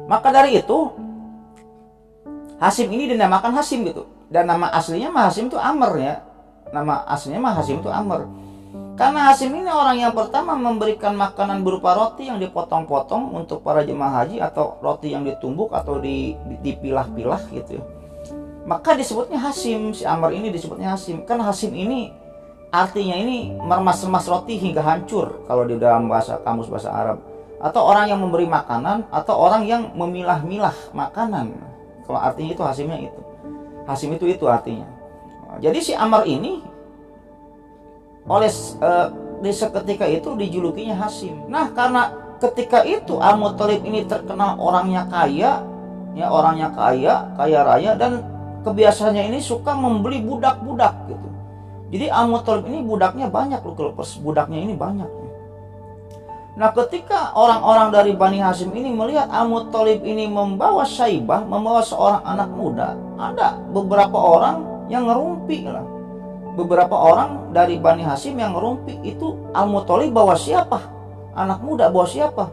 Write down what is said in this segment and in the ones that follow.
Maka dari itu Hasim ini dinamakan Hasim gitu. Dan nama aslinya mah Hasim itu Amr ya. Nama aslinya mah Hasim itu Amr. Karena Hasim ini orang yang pertama memberikan makanan berupa roti yang dipotong-potong untuk para jemaah haji, atau roti yang ditumbuk atau dipilah-pilah gitu ya. Maka disebutnya Hasim, si Amr ini disebutnya Hasim. Kan Hasim ini artinya ini meremas-remas roti hingga hancur kalau di dalam bahasa kamus bahasa Arab. Atau orang yang memberi makanan, atau orang yang memilah-milah makanan. Kalau artinya itu Hasimnya itu. Hasim itu artinya. Jadi si Amr ini oleh di seketika itu dijulukinya Hasim. Nah, karena ketika itu Al-Muttalib ini terkenal orangnya kaya, ya orangnya kaya raya, dan kebiasaannya ini suka membeli budak-budak gitu. Jadi Al-Muttalib ini budaknya banyak loh, kalau budaknya ini banyak. Nah, ketika orang-orang dari Bani Hasim ini melihat Al-Muttalib ini membawa Syaibah, membawa seorang anak muda, ada beberapa orang yang ngerumpi lah. Beberapa orang dari Bani Hasim yang ngerumpi itu, Al-Muttalib bawa siapa? Anak muda bawa siapa?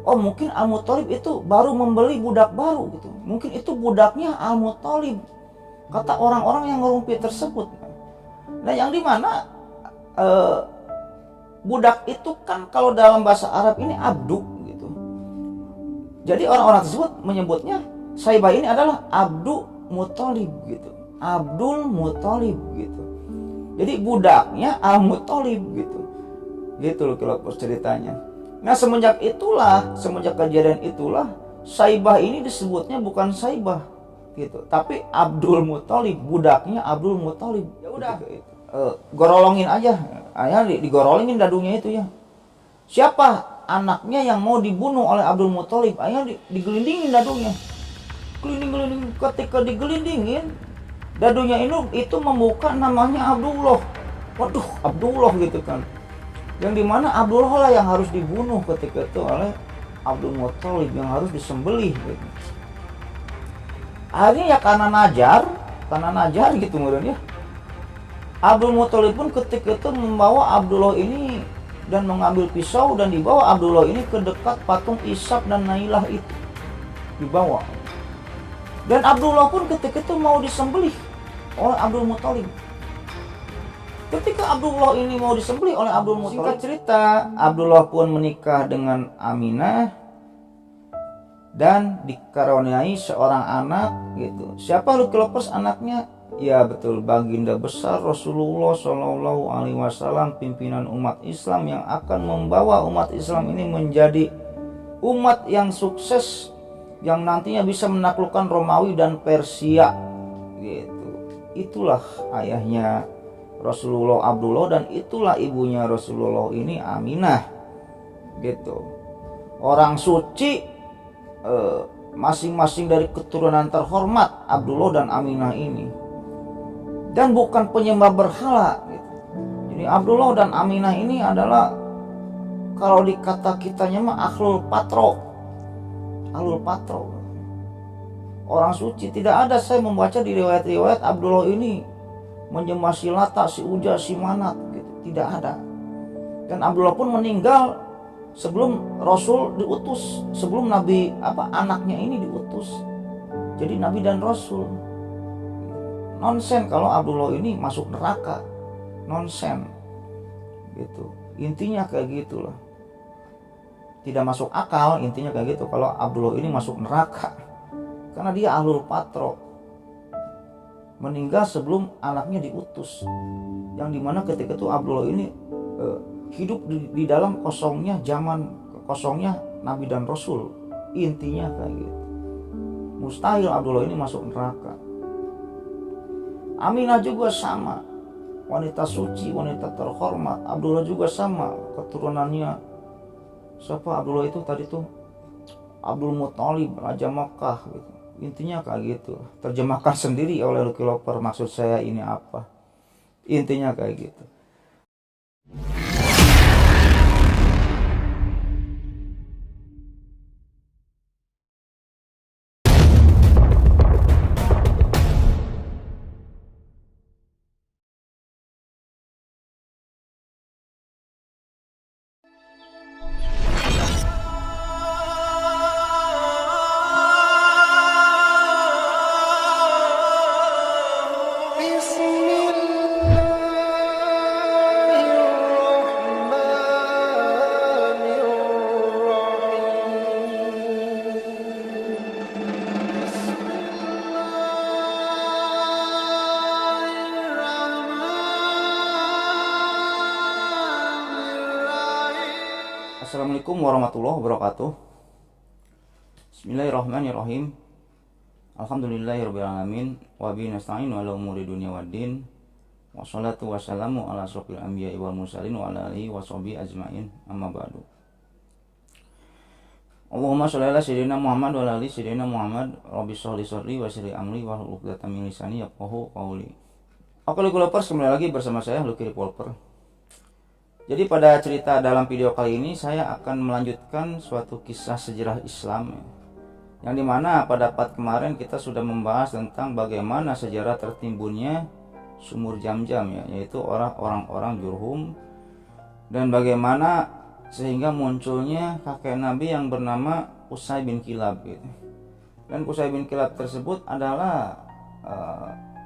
Oh, mungkin Al-Muttalib itu baru membeli budak baru gitu. Mungkin itu budaknya Al-Muttalib, kata orang-orang yang ngerumpi tersebut. Nah, yang dimana budak itu kan kalau dalam bahasa Arab ini abdu gitu. Jadi orang-orang tersebut menyebutnya Syaibah ini adalah Abdu Muttalib gitu. Abdul Muttalib gitu. Jadi budaknya Al-Muttalib gitu. Gitu loh kalau ceritanya. Nah, semenjak kejadian itulah Syaibah ini disebutnya bukan Syaibah gitu, tapi Abdul Muttalib, budaknya Abdul Muttalib. Ya udah, gorolongin aja. Digorolingin dadunya itu ya. Siapa anaknya yang mau dibunuh oleh Abdul Muttalib? Digelindingin dadunya. Gelinding. Ketika digelindingin, dadunya itu membuka namanya Abdullah. Waduh, Abdullah gitu kan. Yang dimana Abdullah lah yang harus dibunuh ketika itu oleh Abdul Muttalib, yang harus disembelih gitu. Akhirnya ya karena najar gitu kemudian ya. Abdul Muttalib pun ketika itu membawa Abdullah ini dan mengambil pisau, dan dibawa Abdullah ini ke dekat patung Ishaq dan Nailah itu. Dibawa. Dan Abdullah pun ketika itu mau disembelih oleh Abdul Muttalib. Ketika Abdullah ini mau disembelih oleh Abdul Muttalib, singkat cerita, Abdullah pun menikah dengan Aminah dan dikaruniai seorang anak gitu. Siapa Lukilopas anaknya? Ya betul, baginda besar Rasulullah Shallallahu Alaihi Wasallam, pimpinan umat Islam yang akan membawa umat Islam ini menjadi umat yang sukses, yang nantinya bisa menaklukkan Romawi dan Persia gitu. Itulah ayahnya Rasulullah Abdullah, dan itulah ibunya Rasulullah ini Aminah gitu. Orang suci, masing-masing dari keturunan terhormat Abdullah dan Aminah ini, dan bukan penyembah berhala gitu. Jadi Abdullah dan Aminah ini adalah, kalau dikata kitanya mah ahlul patro, orang suci. Tidak ada saya membaca di riwayat-riwayat Abdullah ini menyembah si Lata, si Uja, si Manat gitu. Tidak ada. Dan Abdullah pun meninggal sebelum Rasul diutus, sebelum Nabi anaknya ini diutus jadi Nabi dan Rasul. Nonsen kalau Abdullah ini masuk neraka, nonsen gitu. Intinya kayak gitulah, tidak masuk akal. Intinya kayak gitu kalau Abdullah ini masuk neraka, karena dia ahlul patro, meninggal sebelum anaknya diutus. Yang dimana ketika itu Abdullah ini hidup di dalam kosongnya zaman, kosongnya Nabi dan Rasul. Intinya kayak gitu. Mustahil Abdullah ini masuk neraka. Aminah juga sama, wanita suci, wanita terhormat. Abdullah juga sama, keturunannya siapa? Abdullah itu tadi tuh Abdul Muttalib, Raja Makkah gitu. Intinya kayak gitu. Terjemahkan sendiri oleh Lucky Loper maksud saya ini apa. Intinya kayak gitu. Assalamualaikum warahmatullahi wabarakatuh. Bismillahirrahmanirrahim. Alhamdulillahirrahmanirrahim. Wabihi nasta'inu ala umuri dunia waddin. Wassalatu wassalamu ala asrofil anbiya'i wal mursalin wa ala alihi wa sahbihi ajma'in. Amma ba'du. Allahumma sholli ala sayyidina Muhammad wa ala ali sayyidina Muhammad. Rabbi sholli sholli wa sirri amri wa hlul 'uqdatam min lisani yafqahu qawli. Oke Lucky Lovers, kembali lagi bersama saya Lucky Revolver. Jadi pada cerita dalam video kali ini saya akan melanjutkan suatu kisah sejarah Islam yang dimana pada part kemarin kita sudah membahas tentang bagaimana sejarah tertimbunnya sumur Jam-Jam ya, yaitu orang-orang Jurhum, dan bagaimana sehingga munculnya kakek Nabi yang bernama Qusay bin Kilab gitu. Dan Qusay bin Kilab tersebut adalah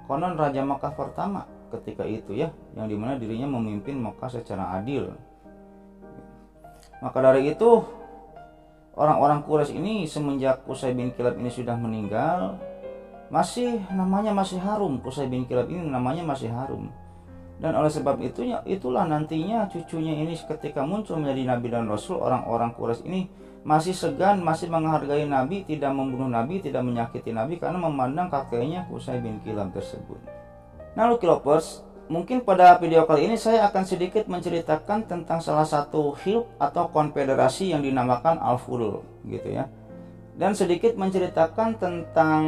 konon Raja Makkah pertama ketika itu ya, yang dimana dirinya memimpin Makkah secara adil. Maka dari itu orang-orang Quraisy ini semenjak Qusay bin Kilab ini sudah meninggal, namanya masih harum. Qusay bin Kilab ini namanya masih harum. Dan oleh sebab itulah nantinya cucunya ini ketika muncul menjadi Nabi dan Rasul, orang-orang Quraisy ini masih segan, masih menghargai Nabi, tidak membunuh Nabi, tidak menyakiti Nabi karena memandang kakeknya Qusay bin Kilab tersebut. Nah Lucky Lovers, mungkin pada video kali ini saya akan sedikit menceritakan tentang salah satu hilf atau konfederasi yang dinamakan Al-Fudul gitu ya. Dan sedikit menceritakan tentang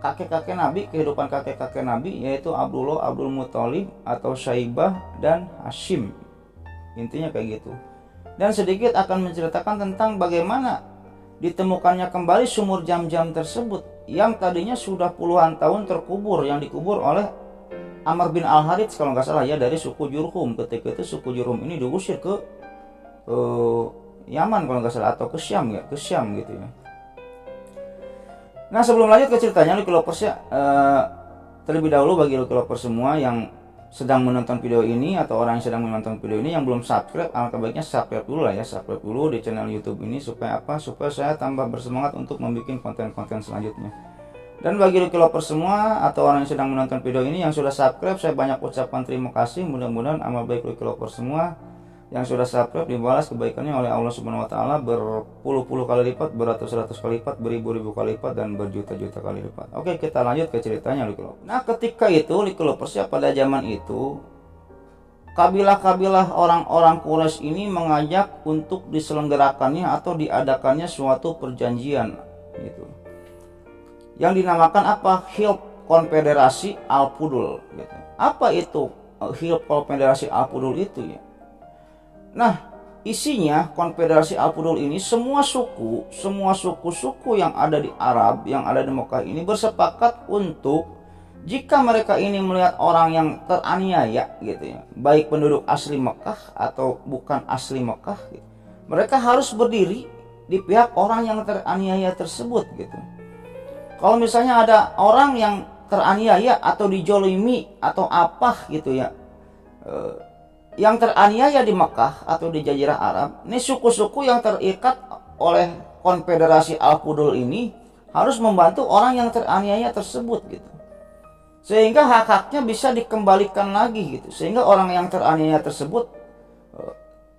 kakek-kakek Nabi, kehidupan kakek-kakek Nabi, yaitu Abdullah, Abdul Muthalib atau Syaibah dan Hashim. Intinya kayak gitu. Dan sedikit akan menceritakan tentang bagaimana ditemukannya kembali sumur Jam-Jam tersebut yang tadinya sudah puluhan tahun terkubur, yang dikubur oleh Amr bin Al-Harits kalau nggak salah ya, dari suku Jurhum. Ketika itu suku Jurhum ini diusir ke Yaman kalau nggak salah, atau ke Syam ya, ke Syam gitu ya. Nah sebelum lanjut ke ceritanya Lucky Lovers ya, terlebih dahulu bagi Lucky Lovers semua yang sedang menonton video ini atau orang yang sedang menonton video ini yang belum subscribe, alangkah baiknya subscribe dulu lah ya, subscribe dulu di channel YouTube ini supaya apa? Supaya saya tambah bersemangat untuk membuat konten-konten selanjutnya. Dan bagi Lucky Lovers semua atau orang yang sedang menonton video ini yang sudah subscribe, saya banyak ucapkan terima kasih. Mudah-mudahan amal baik Lucky Lovers semua yang sudah subscribe dibalas kebaikannya oleh Allah Subhanahu wa taala berpuluh-puluh kali lipat, beratus-ratus kali lipat, beribu-ribu kali lipat, dan berjuta-juta kali lipat. Oke, kita lanjut ke ceritanya Lucky Lovers. Nah, ketika itu Lucky Lovers ya, pada zaman itu kabilah-kabilah orang-orang Quraisy ini mengajak untuk diselenggarakannya atau diadakannya suatu perjanjian gitu. Yang dinamakan apa? Hilf Konfederasi Al-Fudul gitu. Apa itu Hilf Konfederasi Al-Fudul itu ya? Nah, isinya konfederasi Al-Fudul ini semua suku-suku yang ada di Arab, yang ada di Mekah ini bersepakat untuk jika mereka ini melihat orang yang teraniaya gitu ya, baik penduduk asli Mekah atau bukan asli Mekah gitu, mereka harus berdiri di pihak orang yang teraniaya tersebut gitu. Kalau misalnya ada orang yang teraniaya atau dijolimi atau apa gitu ya, yang teraniaya di Mekah atau di Jazirah Arab, ini suku-suku yang terikat oleh konfederasi Al-Fudul ini harus membantu orang yang teraniaya tersebut gitu, sehingga hak-haknya bisa dikembalikan lagi gitu, sehingga orang yang teraniaya tersebut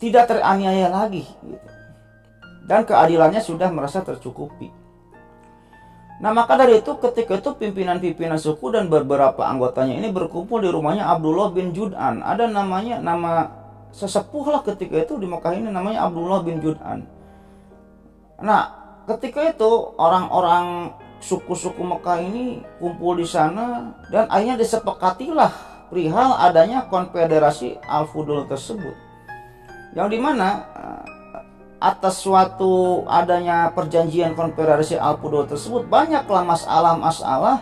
tidak teraniaya lagi gitu, dan keadilannya sudah merasa tercukupi. Nah maka dari itu ketika itu pimpinan-pimpinan suku dan beberapa anggotanya ini berkumpul di rumahnya Abdullah bin Jud'an. Ada nama sesepuh lah ketika itu di Mekah ini, namanya Abdullah bin Jud'an. Nah ketika itu orang-orang suku-suku Mekah ini kumpul di sana dan akhirnya disepakatilah perihal adanya konfederasi Al-Fudul tersebut, yang dimana atas suatu adanya perjanjian konfederasi Al-Fudul tersebut banyaklah masalah-masalah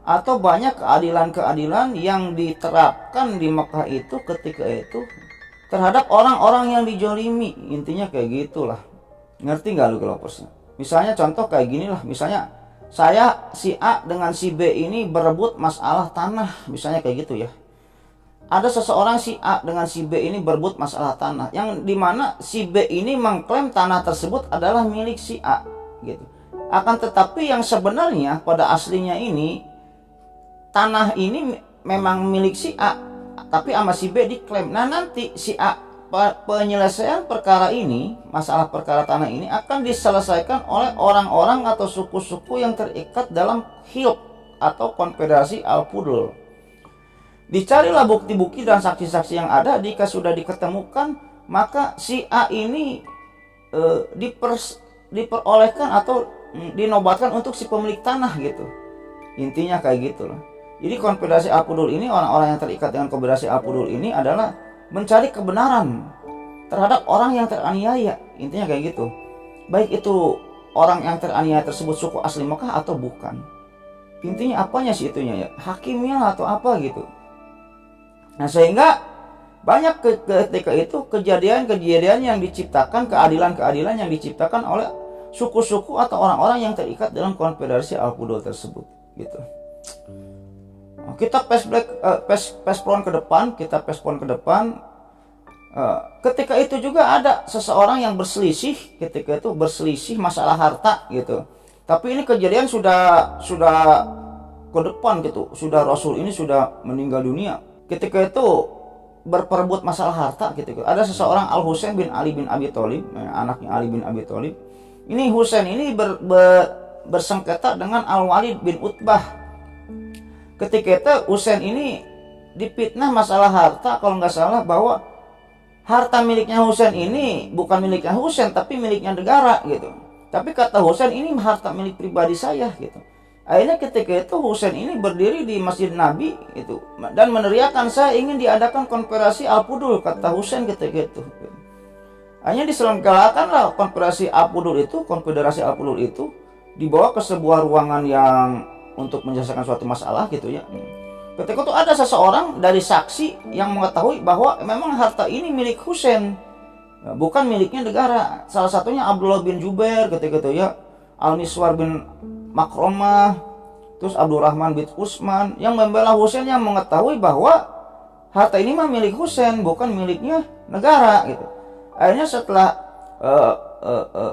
atau banyak keadilan-keadilan yang diterapkan di Mekah itu ketika itu terhadap orang-orang yang dijolimi. Intinya kayak gitulah. Ngerti nggak Lucky Lovers? Misalnya contoh kayak gini lah, misalnya saya si A dengan si B ini berebut masalah tanah, misalnya kayak gitu ya. Ada seseorang si A dengan si B ini berebut masalah tanah, yang dimana si B ini mengklaim tanah tersebut adalah milik si A gitu. Akan tetapi yang sebenarnya pada aslinya ini tanah ini memang milik si A, tapi sama si B diklaim. Nah nanti si A penyelesaian perkara ini, masalah perkara tanah ini akan diselesaikan oleh orang-orang atau suku-suku yang terikat dalam Hilf atau Konfederasi Al-Fudul. Dicarilah bukti-bukti dan saksi-saksi yang ada. Jika sudah diketemukan, maka si A ini diperolehkan atau dinobatkan untuk si pemilik tanah gitu. Intinya kayak gitu loh. Jadi Konfederasi Al-Fudul ini, orang-orang yang terikat dengan Konfederasi Al-Fudul ini adalah mencari kebenaran terhadap orang yang teraniaya. Intinya kayak gitu. Baik itu orang yang teraniaya tersebut suku asli Mekah atau bukan. Intinya apanya sih itunya ya? Hakimnya atau apa gitu. Nah, sehingga banyak ketika itu kejadian-kejadian yang diciptakan, keadilan-keadilan yang diciptakan oleh suku-suku atau orang-orang yang terikat dalam Konfederasi Al-Fudul tersebut gitu. Kita pass-forward ke depan. Ketika itu juga ada seseorang yang berselisih, ketika itu berselisih masalah harta gitu. Tapi ini kejadian sudah ke depan gitu, sudah Rasul ini sudah meninggal dunia. Ketika itu berperebut masalah harta gitu. Ada seseorang Al-Husain bin Ali bin Abi Thalib, anaknya Ali bin Abi Thalib. Ini Husain ini bersengketa dengan Al-Walid bin Utbah. Ketika itu Husain ini dipitnah masalah harta, kalau nggak salah, bahwa harta miliknya Husain ini bukan miliknya Husain tapi miliknya negara gitu. Tapi kata Husain, ini harta milik pribadi saya gitu. Akhirnya ketika itu Husain ini berdiri di Masjid Nabi itu dan meneriakkan, saya ingin diadakan Konfederasi Al-Fudul, kata Husain ketika itu. Hanya diselenggarakanlah Konfederasi Al-Fudul itu dibawa ke sebuah ruangan yang untuk menyelesaikan suatu masalah gitu ya. Ketika itu ada seseorang dari saksi yang mengetahui bahwa memang harta ini milik Husain, bukan miliknya negara. Salah satunya Abdullah bin Jubair ketika itu ya, Al-Miswar bin Makromah, terus Abdurrahman bin Utsman yang membela Husain, yang mengetahui bahwa harta ini mah milik Husain, bukan miliknya negara gitu. Akhirnya setelah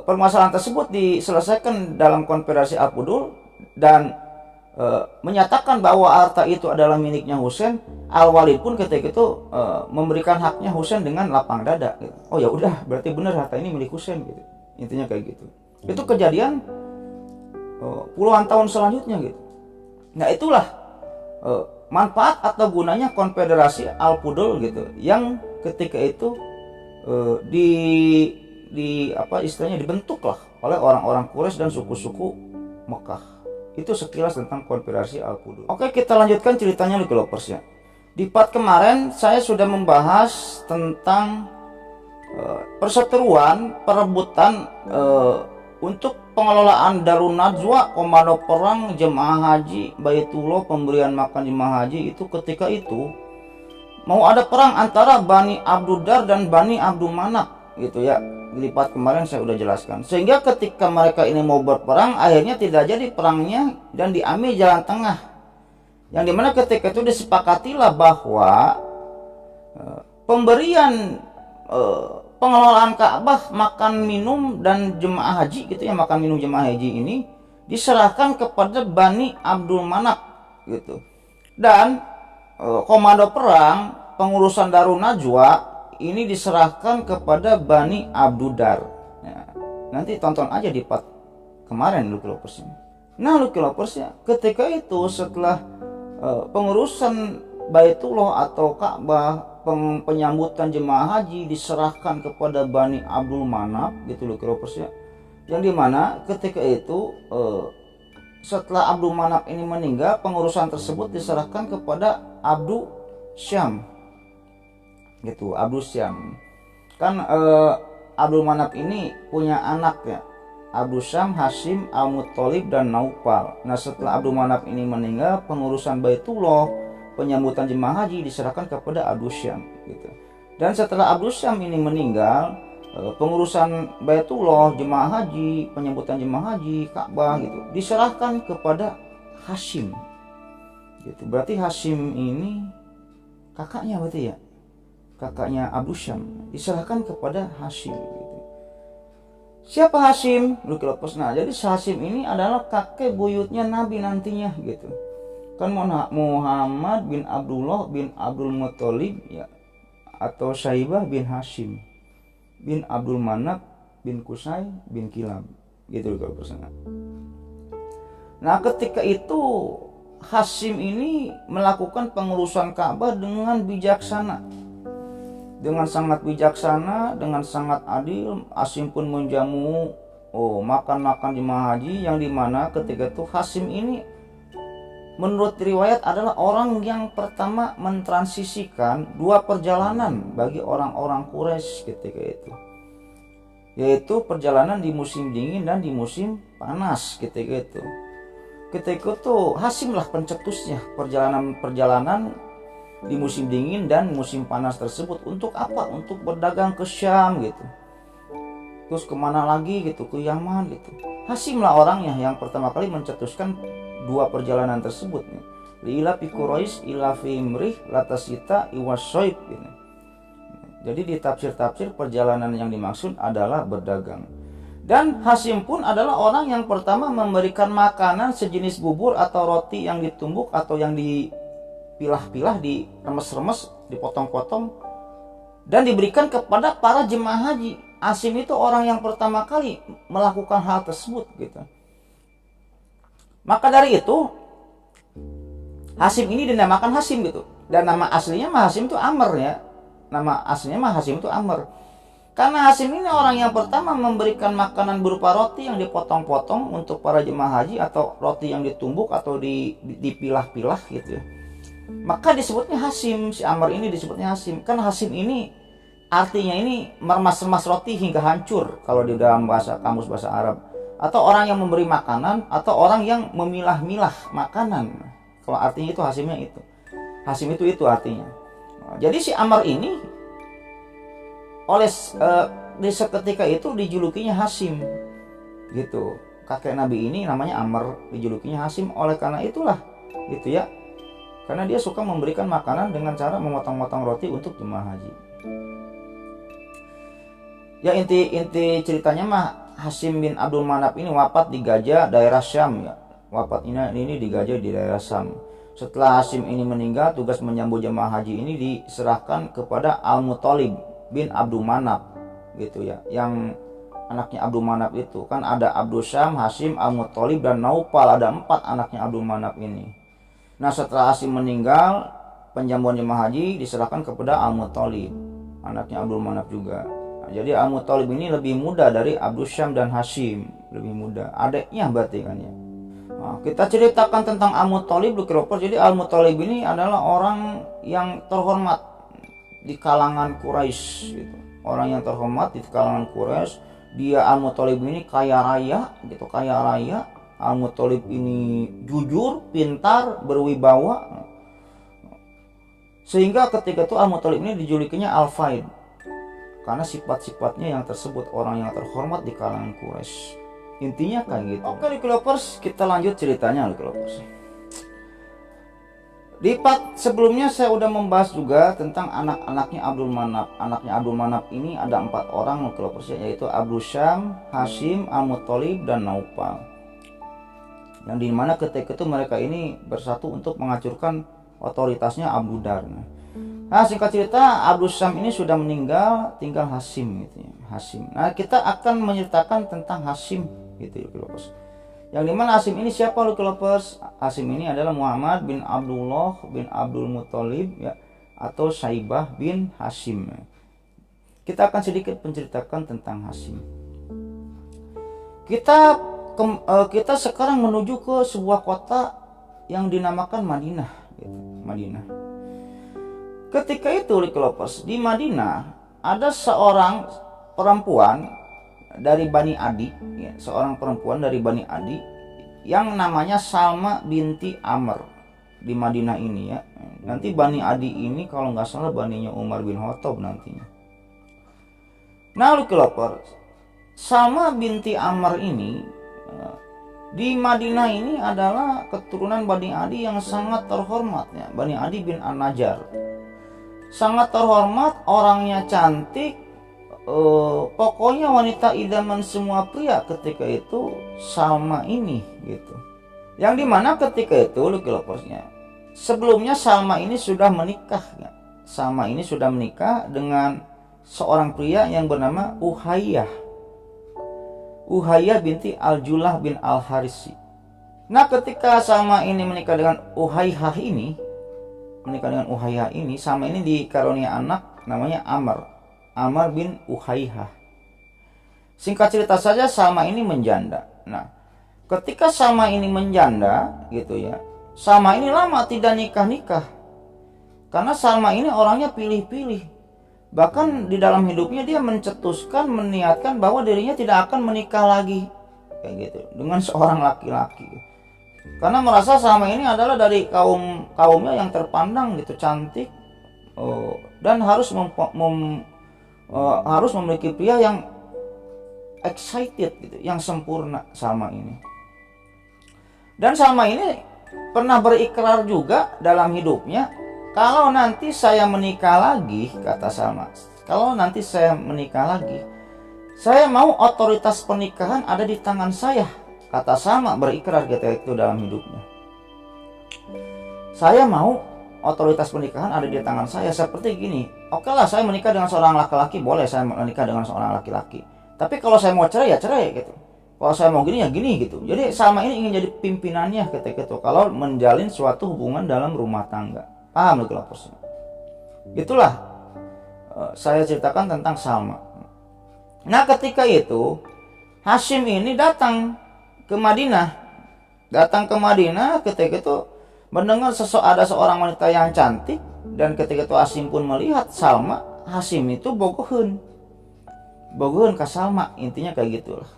permasalahan tersebut diselesaikan dalam Konfederasi Al-Fudul dan menyatakan bahwa harta itu adalah miliknya Husain, Al-Walid pun ketika itu memberikan haknya Husain dengan lapang dada gitu. Oh ya udah, berarti benar harta ini milik Husain gitu. Intinya kayak gitu. Itu kejadian puluhan tahun selanjutnya gitu. Nah, itulah manfaat atau gunanya Konfederasi Al-Fudul gitu, yang ketika itu dibentuklah oleh orang-orang Quraisy dan suku-suku Mekah. Itu sekilas tentang Konfederasi Al-Fudul. Oke, kita lanjutkan ceritanya di Lovers ya. Di part kemarin saya sudah membahas tentang perseteruan, perebutan untuk pengelolaan Darun Najwa, komando perang jemaah haji Baitullah, pemberian makan jemaah haji. Itu ketika itu mau ada perang antara Bani Abduddar dan Bani Abdul Manaf gitu ya. Di part kemarin saya udah jelaskan. Sehingga ketika mereka ini mau berperang, akhirnya tidak jadi perangnya dan diambil jalan tengah. Yang dimana ketika itu disepakatilah bahwa pemberian pengelolaan Ka'bah, makan minum dan jemaah haji gitu ya, makan minum jemaah haji ini diserahkan kepada Bani Abdul Manaf gitu. Dan komando perang, pengurusan Darun Najwa ini diserahkan kepada Bani Abduddar. Ya, nanti tonton aja di part kemarin Lucky Lovers. Nah, Lucky Lovers ya, ketika itu setelah pengurusan Baitullah atau Ka'bah, penyambutan jemaah haji diserahkan kepada Bani Abdul Manaf gitu Lucky Lovers ya. Yang dimana ketika itu setelah Abdul Manaf ini meninggal, pengurusan tersebut diserahkan kepada Abdu Syam gitu. Abdu Syam kan Abdul Manaf ini punya anak ya, Abdu Syam, Hashim, Al-Muttalib dan Naufal. Nah, setelah Abdul Manaf ini meninggal, pengurusan Baitullah, penyambutan jemaah haji diserahkan kepada Abdu Syam gitu. Dan setelah Abdu Syam ini meninggal, pengurusan Baitullah, jemaah haji, penyambutan jemaah haji, Ka'bah gitu diserahkan kepada Hashim gitu. Berarti Hashim ini kakaknya berarti ya, kakaknya Abdu Syam diserahkan kepada Hashim gitu. Siapa Hashim? Lucky Lovers. Nah, jadi Hashim ini adalah kakek buyutnya Nabi nantinya gitu. Kan Muhammad bin Abdullah bin Abdul Muttalib ya, atau Syaibah bin Hashim bin Abdul Manaf bin Qusay bin Kilab, gitu kalau persana. Nah ketika itu Hashim ini melakukan pengurusan Ka'bah dengan bijaksana, dengan sangat bijaksana, dengan sangat adil. Hashim pun menjamu makan-makan jemaah haji, yang dimana ketika itu Hashim ini menurut riwayat adalah orang yang pertama mentransisikan dua perjalanan bagi orang-orang Quraisy ketika itu, yaitu perjalanan di musim dingin dan di musim panas ketika itu. Ketika itu Hashim lah pencetusnya perjalanan di musim dingin dan musim panas tersebut. Untuk apa? Untuk berdagang ke Syam gitu. Terus kemana lagi gitu, ke Yaman gitu. Hashim lah orangnya yang pertama kali mencetuskan dua perjalanan tersebut nih. Ila fi Quraisy ila fi Imrih latasita iwasoib gitu. Jadi di tafsir-tafsir perjalanan yang dimaksud adalah berdagang. Dan Hashim pun adalah orang yang pertama memberikan makanan sejenis bubur atau roti yang ditumbuk atau yang dipilah-pilah, diremes-remes, dipotong-potong dan diberikan kepada para jemaah haji. Hashim itu orang yang pertama kali melakukan hal tersebut gitu. Maka dari itu Hashim ini dinamakan Hashim gitu. Dan nama aslinya mah Hashim itu Amr ya. Nama aslinya mah Hashim itu Amr. Karena Hashim ini orang yang pertama memberikan makanan berupa roti yang dipotong-potong untuk para jemaah haji, atau roti yang ditumbuk atau dipilah-pilah gitu. Maka disebutnya Hashim, si Amr ini disebutnya Hashim. Kan Hashim ini artinya ini meremas-remas roti hingga hancur kalau di dalam kamus bahasa Arab. Atau orang yang memberi makanan, atau orang yang memilah-milah makanan. Kalau artinya itu Hashimnya itu. Hashim itu artinya. Jadi si Amr ini di seketika itu dijulukinya Hashim gitu. Kakek Nabi ini namanya Amr, dijulukinya Hashim oleh karena itulah gitu ya. Karena dia suka memberikan makanan dengan cara memotong-motong roti untuk jemaah haji. Ya inti ceritanya mah Hashim bin Abdul Manaf ini wafat di Gajah daerah Syam ya. Wafat ini di Gajah di daerah Syam. Setelah Hashim ini meninggal, tugas menyambut jemaah haji ini diserahkan kepada Al-Muthalib bin Abdul Manaf gitu ya. Yang anaknya Abdul Manaf itu kan ada Abdul Syam, Hashim, Al-Muthalib dan Naufal. Ada 4 anaknya Abdul Manaf ini. Nah setelah Hashim meninggal, penjamuan jemaah haji diserahkan kepada Al-Muthalib, anaknya Abdul Manaf juga. Nah, jadi Al-Muthalib ini lebih muda dari Abdul Syam dan Hashim, lebih muda, adiknya berarti kan ya. Nah, kita ceritakan tentang Al-Muthalib. Jadi Al-Muthalib ini adalah orang yang terhormat di kalangan Quraisy gitu. Orang yang terhormat di kalangan Quraisy. Dia Al-Muthalib ini kaya raya gitu, kaya raya. Al-Muthalib ini jujur, pintar, berwibawa. Sehingga ketika itu Al-Muthalib ini dijulukinya Al-Faid. Karena sifat-sifatnya yang tersebut, orang yang terhormat di kalangan Quraisy. Intinya kayak gitu. Oke Likilovers, kita lanjut ceritanya Likilovers. Di part sebelumnya saya udah membahas juga tentang anak-anaknya Abdul Manaf. Anaknya Abdul Manaf ini ada 4 orang Likilovers, yaitu Abdul Syam, Hashim, Al-Muthalib dan Naufal. Yang dimana ketika itu mereka ini bersatu untuk menghancurkan otoritasnya Abu Dar. Nah singkat cerita Abdul Syam ini sudah meninggal, tinggal Hashim gitu ya. Hashim. Nah kita akan menceritakan tentang Hashim gitu Likilovers. Yang dimana Hashim ini siapa Likilovers? Hashim ini adalah Muhammad bin Abdullah bin Abdul Muthalib ya, atau Syaibah bin Hashim. Kita akan sedikit menceritakan tentang Hashim. Kita sekarang menuju ke sebuah kota yang dinamakan Madinah gitu. Madinah. Ketika itu Likilovers, di Madinah ada seorang perempuan dari Bani Adi ya, seorang perempuan dari Bani Adi yang namanya Salma binti Amr di Madinah ini ya. Nanti Bani Adi ini kalau nggak salah baninya Umar bin Khattab nantinya. Nah Likilovers, Salma binti Amr ini di Madinah ini adalah keturunan Bani Adi yang sangat terhormat ya. Bani Adi bin An-Najjar sangat terhormat, orangnya cantik. Pokoknya wanita idaman semua pria ketika itu Salma ini gitu. Yang dimana ketika itu Likiloversnya sebelumnya Salma ini sudah menikah ya. Salma ini sudah menikah dengan seorang pria yang bernama Uhayyah. Uhayyah binti Al-Julah bin Al-Harisi. Nah, ketika Salma ini menikah dengan Uhayyah ini, Salma ini dikarunia anak namanya Amr bin Uhayyah. Singkat cerita saja, Salma ini menjanda. Nah, ketika Salma ini menjanda gitu ya, Salma ini lama tidak nikah. Karena Salma ini orangnya pilih-pilih. Bahkan di dalam hidupnya dia mencetuskan, meniatkan bahwa dirinya tidak akan menikah lagi kayak gitu dengan seorang laki-laki. Karena merasa Salma ini adalah dari kaumnya yang terpandang gitu, cantik, dan harus memiliki pria yang excited gitu, yang sempurna. Salma ini. Dan Salma ini pernah berikrar juga dalam hidupnya, kalau nanti saya menikah lagi, kata Salma, kalau nanti saya menikah lagi, saya mau otoritas pernikahan ada di tangan saya. Kata Salma berikrar ketika itu dalam hidupnya. Saya mau otoritas pernikahan ada di tangan saya. Seperti gini, oke lah, saya menikah dengan seorang laki-laki, boleh saya menikah dengan seorang laki-laki. Tapi kalau saya mau cerai ya cerai gitu. Kalau saya mau gini ya gini gitu. Jadi Salma ini ingin jadi pimpinannya ketika itu kalau menjalin suatu hubungan dalam rumah tangga. Paham loh Lovers? Itulah saya ceritakan tentang Salma. Nah, ketika itu Hashim ini datang ke Madinah. Ketika itu mendengar ada seorang wanita yang cantik, dan ketika itu Hashim pun melihat Salma, Hashim itu bogoheun ke Salma, intinya kayak gitulah.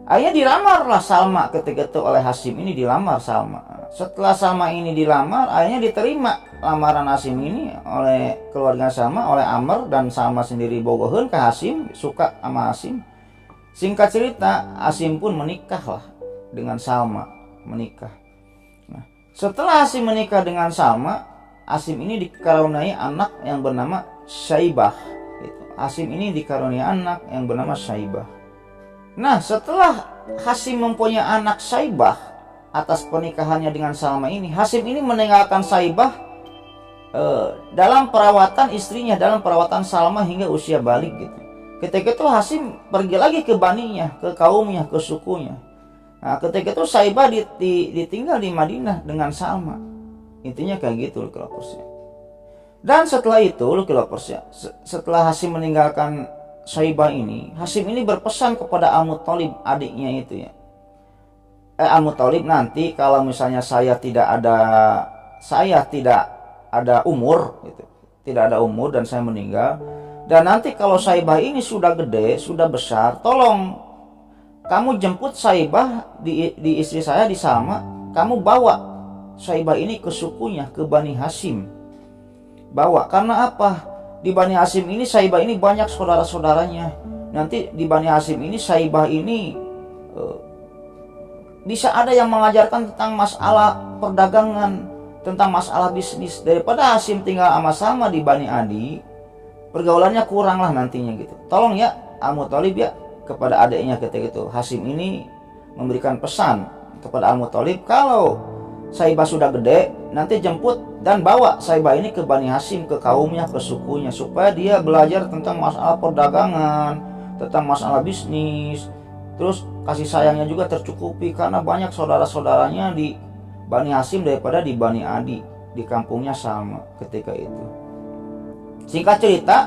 Akhirnya dilamarlah Salma ketika itu oleh Hashim ini, dilamar Salma. Setelah Salma ini dilamar, akhirnya diterima lamaran Hashim ini oleh keluarga Salma, oleh Amr, dan Salma sendiri bogoheun ke Hashim, suka sama Hashim. Singkat cerita, Hashim pun menikahlah dengan Salma, menikah. Nah, setelah Hashim menikah dengan Salma, Hashim ini dikaruniai anak yang bernama Syaibah. Hashim ini dikaruniai anak yang bernama Syaibah. Nah, setelah Hashim mempunyai anak Syaibah atas pernikahannya dengan Salma ini, Hashim ini meninggalkan Syaibah dalam perawatan istrinya, dalam perawatan Salma hingga usia balik gitu. Ketika itu Hashim pergi lagi ke baninya, ke kaumnya, ke sukunya. Nah, ketika itu Syaibah ditinggal di Madinah dengan Salma. Intinya kayak gitu loh Lovers. Dan setelah itu loh Lovers, setelah Hashim meninggalkan Syaibah ini, Hashim ini berpesan kepada Al-Muttalib, adiknya itu ya. Al-Muttalib, nanti kalau misalnya saya tidak ada umur gitu, tidak ada umur dan saya meninggal, dan nanti kalau Syaibah ini sudah gede, sudah besar, tolong kamu jemput Syaibah di istri saya di Salma, kamu bawa Syaibah ini ke sukunya, ke Bani Hashim. Bawa, karena apa? Di Bani Hashim ini Syaibah ini banyak saudara-saudaranya. Nanti di Bani Hashim ini Syaibah ini bisa ada yang mengajarkan tentang masalah perdagangan, tentang masalah bisnis. Daripada Hashim tinggal sama Salma di Bani Adi, pergaulannya kurang lah nantinya gitu. Tolong ya Al-Muttalib ya, kepada adiknya ketika itu Hashim ini memberikan pesan kepada Al-Muttalib, kalau Syaibah sudah gede, nanti jemput dan bawa Syaibah ini ke Bani Hashim, ke kaumnya, ke sukunya, supaya dia belajar tentang masalah perdagangan, tentang masalah bisnis. Terus kasih sayangnya juga tercukupi, karena banyak saudara-saudaranya di Bani Hashim daripada di Bani Adi, di kampungnya Salma ketika itu. Singkat cerita,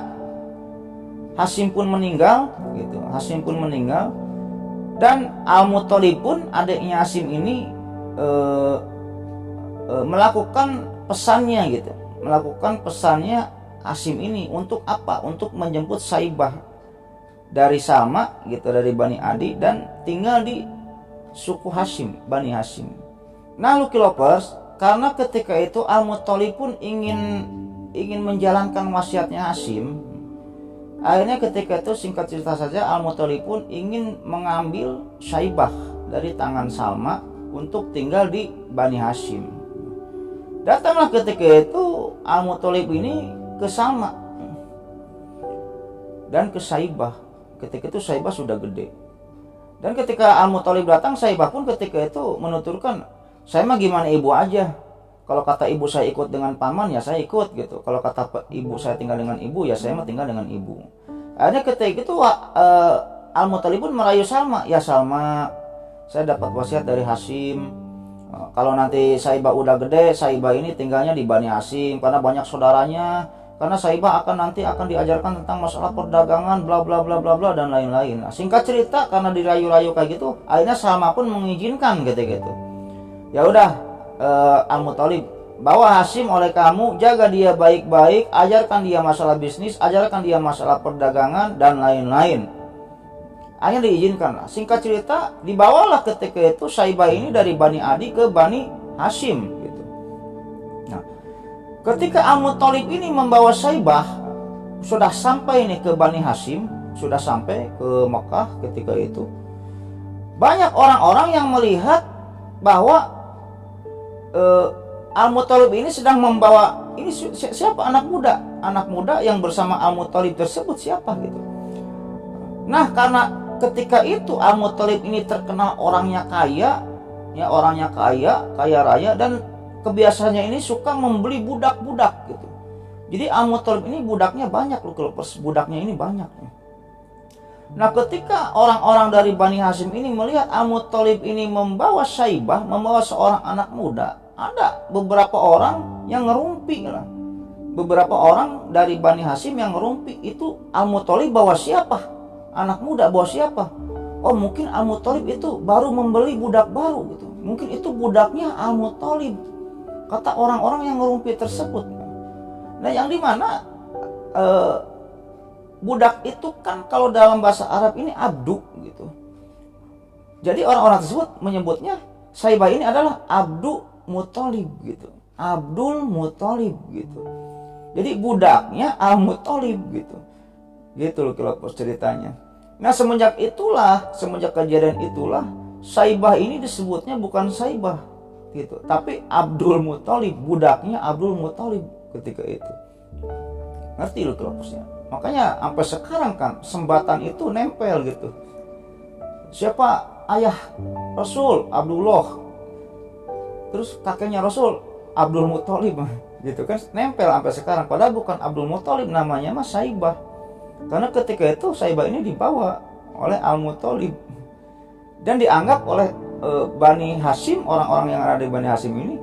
Hashim pun meninggal gitu. Hashim pun meninggal, dan Al-Muttalib pun adiknya Hashim ini melakukan pesannya gitu, melakukan pesannya Hashim ini untuk apa? Untuk menjemput Syaibah dari Salma gitu, dari Bani Adi, dan tinggal di suku Hashim, Bani Hashim. Nah, Lucky Lovers, karena ketika itu Al-Muttalib pun ingin menjalankan wasiatnya Hashim, akhirnya ketika itu singkat cerita saja, Al-Muttalib pun ingin mengambil Syaibah dari tangan Salma untuk tinggal di Bani Hashim. Datanglah ketika itu Al-Muttalib ini ke Salma dan ke Syaibah. Ketika itu Syaibah sudah gede. Dan ketika Al-Muttalib datang, Syaibah pun ketika itu menuturkan, saya mah gimana ibu aja. Kalau kata ibu saya ikut dengan paman, ya saya ikut gitu. Kalau kata ibu saya tinggal dengan ibu, ya saya mah tinggal dengan ibu. Akhirnya ketika itu Al-Muthalib pun merayu Salma. Ya Salma, saya dapat wasiat dari Hashim. Kalau nanti Saibah udah gede, Saibah ini tinggalnya di Bani Hashim karena banyak saudaranya. Karena Saibah nanti akan diajarkan tentang masalah perdagangan, bla bla bla bla bla dan lain-lain. Nah, singkat cerita, karena dirayu-rayu kayak gitu, akhirnya Salma pun mengizinkan gitu. Ya udah, Al-Muthalib, bawa Hashim oleh kamu, jaga dia baik-baik, ajarkan dia masalah bisnis, ajarkan dia masalah perdagangan dan lain-lain. Akhirnya diizinkan. Singkat cerita, dibawalah ketika itu Saibah ini dari Bani Adi ke Bani Hashim gitu. Nah, ketika Al-Muthalib ini membawa Saibah, sudah sampai nih ke Bani Hashim, sudah sampai ke Mekah ketika itu, banyak orang-orang yang melihat bahwa Al-Muthalib ini sedang membawa, ini siapa anak muda yang bersama Al-Muthalib tersebut siapa gitu. Nah, karena ketika itu Al-Muthalib ini terkenal orangnya kaya, ya orangnya kaya raya, dan kebiasaannya ini suka membeli budak-budak gitu. Jadi Al-Muthalib ini budaknya banyak loh, budaknya ini banyak. Nah, ketika orang-orang dari Bani Hashim ini melihat Al-Muthalib ini membawa Saibah, membawa seorang anak muda, ada beberapa orang yang ngerumpi lah. Beberapa orang dari Bani Hashim yang ngerumpi, itu Al-Muthalib bawa siapa? Anak muda bawa siapa? Oh, mungkin Al-Muthalib itu baru membeli budak baru gitu. Mungkin itu budaknya Al-Muthalib, kata orang-orang yang ngerumpi tersebut. Nah, yang dimana budak itu kan kalau dalam bahasa Arab ini abdu gitu. Jadi orang-orang tersebut menyebutnya Saibah ini adalah Abdu Muthalib gitu. Abdul Muthalib gitu. Jadi budaknya Al-Muthalib gitu. Gitu loh kalau ceritanya. Nah, semenjak kejadian itulah Saibah ini disebutnya bukan Saibah gitu, tapi Abdul Muthalib, budaknya Abdul Muthalib ketika itu. Ngerti loh kelopusnya. Makanya sampai sekarang kan sembatan itu nempel gitu. Siapa ayah Rasul? Abdullah. Terus kakeknya Rasul Abdul Muthalib gitu kan, nempel sampai sekarang. Padahal bukan Abdul Muthalib, namanya mas Saibah. Karena ketika itu Saibah ini dibawa oleh Al-Muthalib dan dianggap oleh Bani Hashim, orang-orang yang ada di Bani Hashim ini,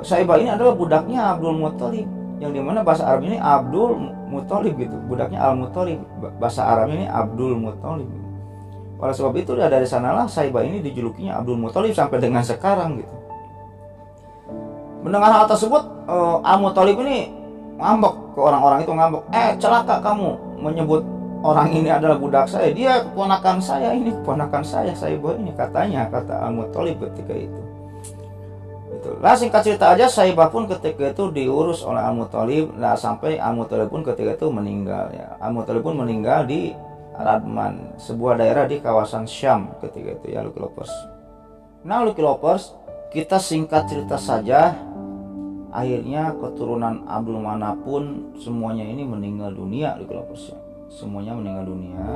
Saibah ini adalah budaknya Abdul Muthalib, yang dimana bahasa Arab ini Abdul Muthalib gitu, budaknya Al-Muthalib, bahasa Arab ini Abdul Muthalib. Oleh sebab itu dari sanalah Saibah ini dijulukinya Abdul Muthalib sampai dengan sekarang gitu. Mendengar hal tersebut, Al-Muthalib ini ngambek ke orang-orang itu, ngambek, celaka kamu menyebut orang ini adalah budak saya, dia keponakan saya, Saibah ini, kata Al-Muthalib ketika itu. Lah singkat cerita aja, Saibah pun ketika itu diurus oleh Al-Muthalib. Nah, sampai Al-Muthalib pun ketika itu meninggal ya. Al-Muthalib pun meninggal di Radman, sebuah daerah di kawasan Syam ketika itu ya, Lucky Lovers. Nah, Lucky Lovers, kita singkat cerita saja, akhirnya keturunan Abdul Manaf pun semuanya ini meninggal dunia, Lucky Lovers ya. Semuanya meninggal dunia,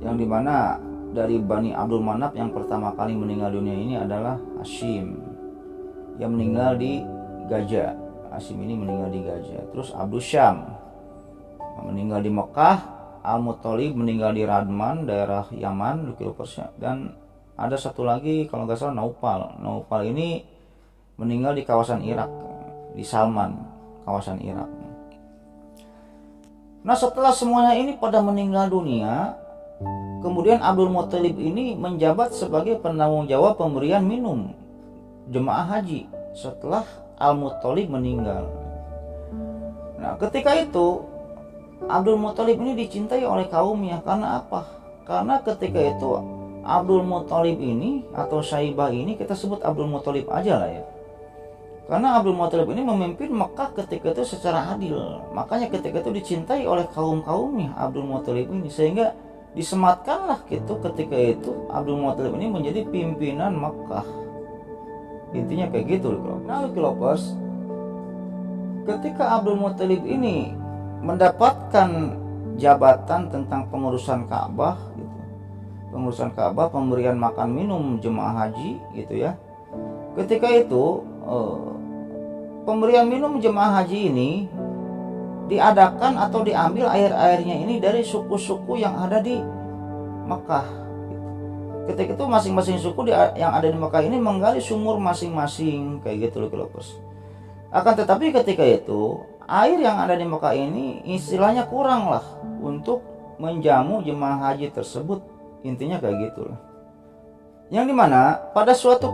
yang dimana dari Bani Abdul Manaf yang pertama kali meninggal dunia ini adalah Hashim, yang meninggal di Gaza. Hashim ini meninggal di Gaza. Terus Abdul Syam meninggal di Mekah. Al-Muthalib meninggal di Radman, daerah Yaman, dan ada satu lagi kalau nggak salah Naufal ini meninggal di kawasan Irak, di Salman, kawasan Irak. Nah, setelah semuanya ini pada meninggal dunia, kemudian Abdul Muthalib ini menjabat sebagai penanggung jawab pemberian minum jemaah haji setelah Al-Muthalib meninggal. Nah, ketika itu Abdul Muthalib ini dicintai oleh kaumnya. Karena apa? Karena ketika itu Abdul Muthalib ini atau Saibah ini, kita sebut Abdul Muthalib aja lah ya, karena Abdul Muthalib ini memimpin Mekah ketika itu secara adil. Makanya ketika itu dicintai oleh kaumnya Abdul Muthalib ini, sehingga disematkanlah gitu ketika itu Abdul Muthalib ini menjadi pimpinan Mekah. Intinya kayak gitu loh. Nah, Lucky Lovers, ketika Abdul Muthalib ini mendapatkan jabatan tentang pengurusan Ka'bah gitu, pengurusan Ka'bah, pemberian makan minum jemaah haji gitu ya, Ketika itu pemberian minum jemaah haji ini diadakan atau diambil air-airnya ini dari suku-suku yang ada di Mekah. Ketika itu masing-masing suku yang ada di Mekah ini menggali sumur masing-masing kayak gitu loh Kelovers. Akan tetapi ketika itu air yang ada di Mekah ini istilahnya kurang lah untuk menjamu jemaah haji tersebut, intinya kayak gitu lah. Yang dimana pada suatu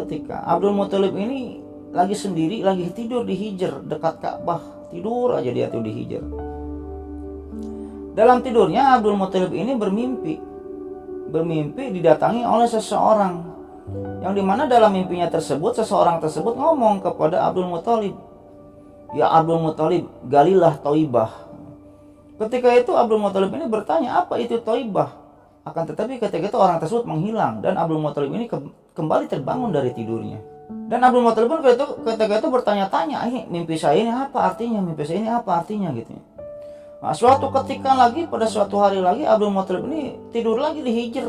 ketika Abdul Muthalib ini lagi sendiri, lagi tidur di Hijr dekat Ka'bah, tidur aja dia tuh di Hijr. Dalam tidurnya Abdul Muthalib ini bermimpi didatangi oleh seseorang, yang dimana dalam mimpinya tersebut seseorang tersebut ngomong kepada Abdul Muthalib, "Ya Abdul Muthalib, galilah Thaibah." Ketika itu Abdul Muthalib ini bertanya, apa itu Thaibah? Akan tetapi ketika itu orang tersebut menghilang dan Abdul Muthalib ini kembali terbangun dari tidurnya. Dan Abdul Muthalib pun ketika itu bertanya-tanya, ini mimpi saya ini apa artinya? Mimpi saya ini apa artinya gitu. Nah, suatu ketika lagi, pada suatu hari lagi Abdul Muthalib ini tidur lagi di Hijr.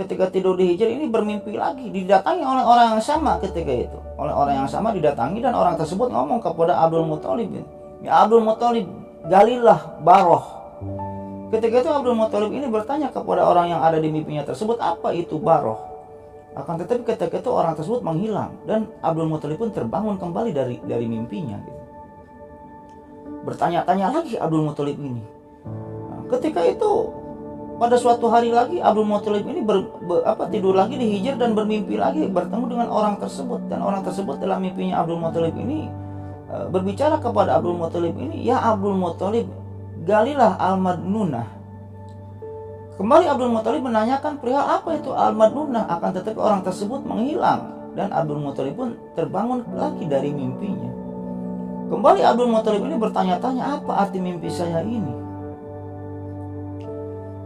Ketika tidur di Hijr ini bermimpi lagi, didatangi oleh orang yang sama ketika itu. Oleh orang yang sama didatangi dan orang tersebut ngomong kepada Abdul Muthalib, "Ya Abdul Muthalib, galilah Baroh." Ketika itu Abdul Muthalib ini bertanya kepada orang yang ada di mimpinya tersebut, apa itu Baroh? Akan tetapi ketika itu orang tersebut menghilang dan Abdul Muthalib pun terbangun kembali dari mimpinya gitu. Bertanya-tanya lagi Abdul Muthalib ini. Nah, ketika itu pada suatu hari lagi Abdul Muthalib ini tidur lagi di Hijr dan bermimpi lagi bertemu dengan orang tersebut, dan orang tersebut dalam mimpinya Abdul Muthalib ini berbicara kepada Abdul Muthalib ini, "Ya Abdul Muthalib, galilah Al-Madnunah." Kembali Abdul Muthalib menanyakan perihal apa itu Al-Madnunah, akan tetapi orang tersebut menghilang dan Abdul Muthalib pun terbangun lagi dari mimpinya. Kembali Abdul Muthalib ini bertanya-tanya, apa arti mimpi saya ini?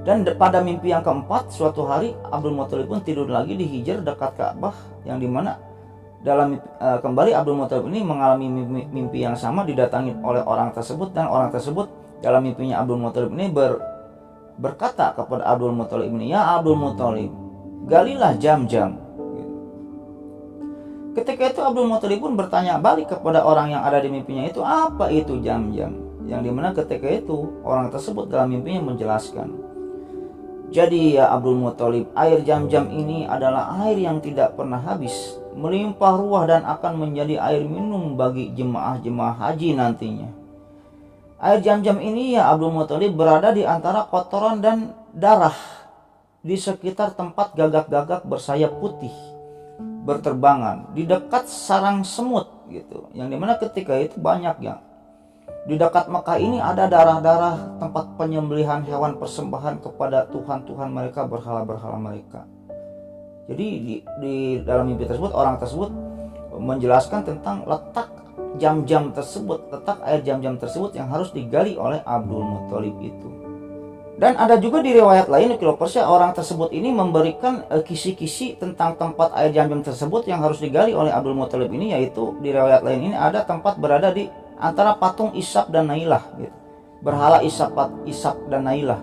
Dan pada mimpi yang keempat, suatu hari Abdul Muthalib pun tidur lagi di Hijr dekat Ka'bah, yang dimana kembali Abdul Muthalib ini mengalami mimpi yang sama, didatangi oleh orang tersebut, dan orang tersebut dalam mimpinya Abdul Muthalib ini berkata kepada Abdul Muthalib ini, "Ya Abdul Muthalib, galilah Jam-Jam." Ketika itu Abdul Muthalib pun bertanya balik kepada orang yang ada di mimpinya itu, apa itu Jam-Jam? Yang dimana ketika itu orang tersebut dalam mimpinya menjelaskan, "Jadi ya Abdul Muthalib, air Jam-Jam ini adalah air yang tidak pernah habis, melimpah ruah dan akan menjadi air minum bagi jemaah-jemaah haji nantinya. Air Jam-Jam ini ya Abdul Muthalib berada di antara kotoran dan darah di sekitar tempat gagak-gagak bersayap putih berterbangan di dekat sarang semut gitu, yang dimana ketika itu banyak ya di dekat Mekah ini ada darah-darah tempat penyembelihan hewan persembahan kepada Tuhan-Tuhan mereka, berhala-berhala mereka." Jadi di dalam mimpi tersebut orang tersebut menjelaskan tentang letak Jam-Jam tersebut, letak air Jam-Jam tersebut yang harus digali oleh Abdul Muthalib itu. Dan ada juga di riwayat lain orang tersebut ini memberikan kisi-kisi tentang tempat air Jam-Jam tersebut yang harus digali oleh Abdul Muthalib ini, yaitu di riwayat lain ini ada tempat berada di antara patung Ishaq dan Nailah gitu. Berhala Ishaq dan Nailah.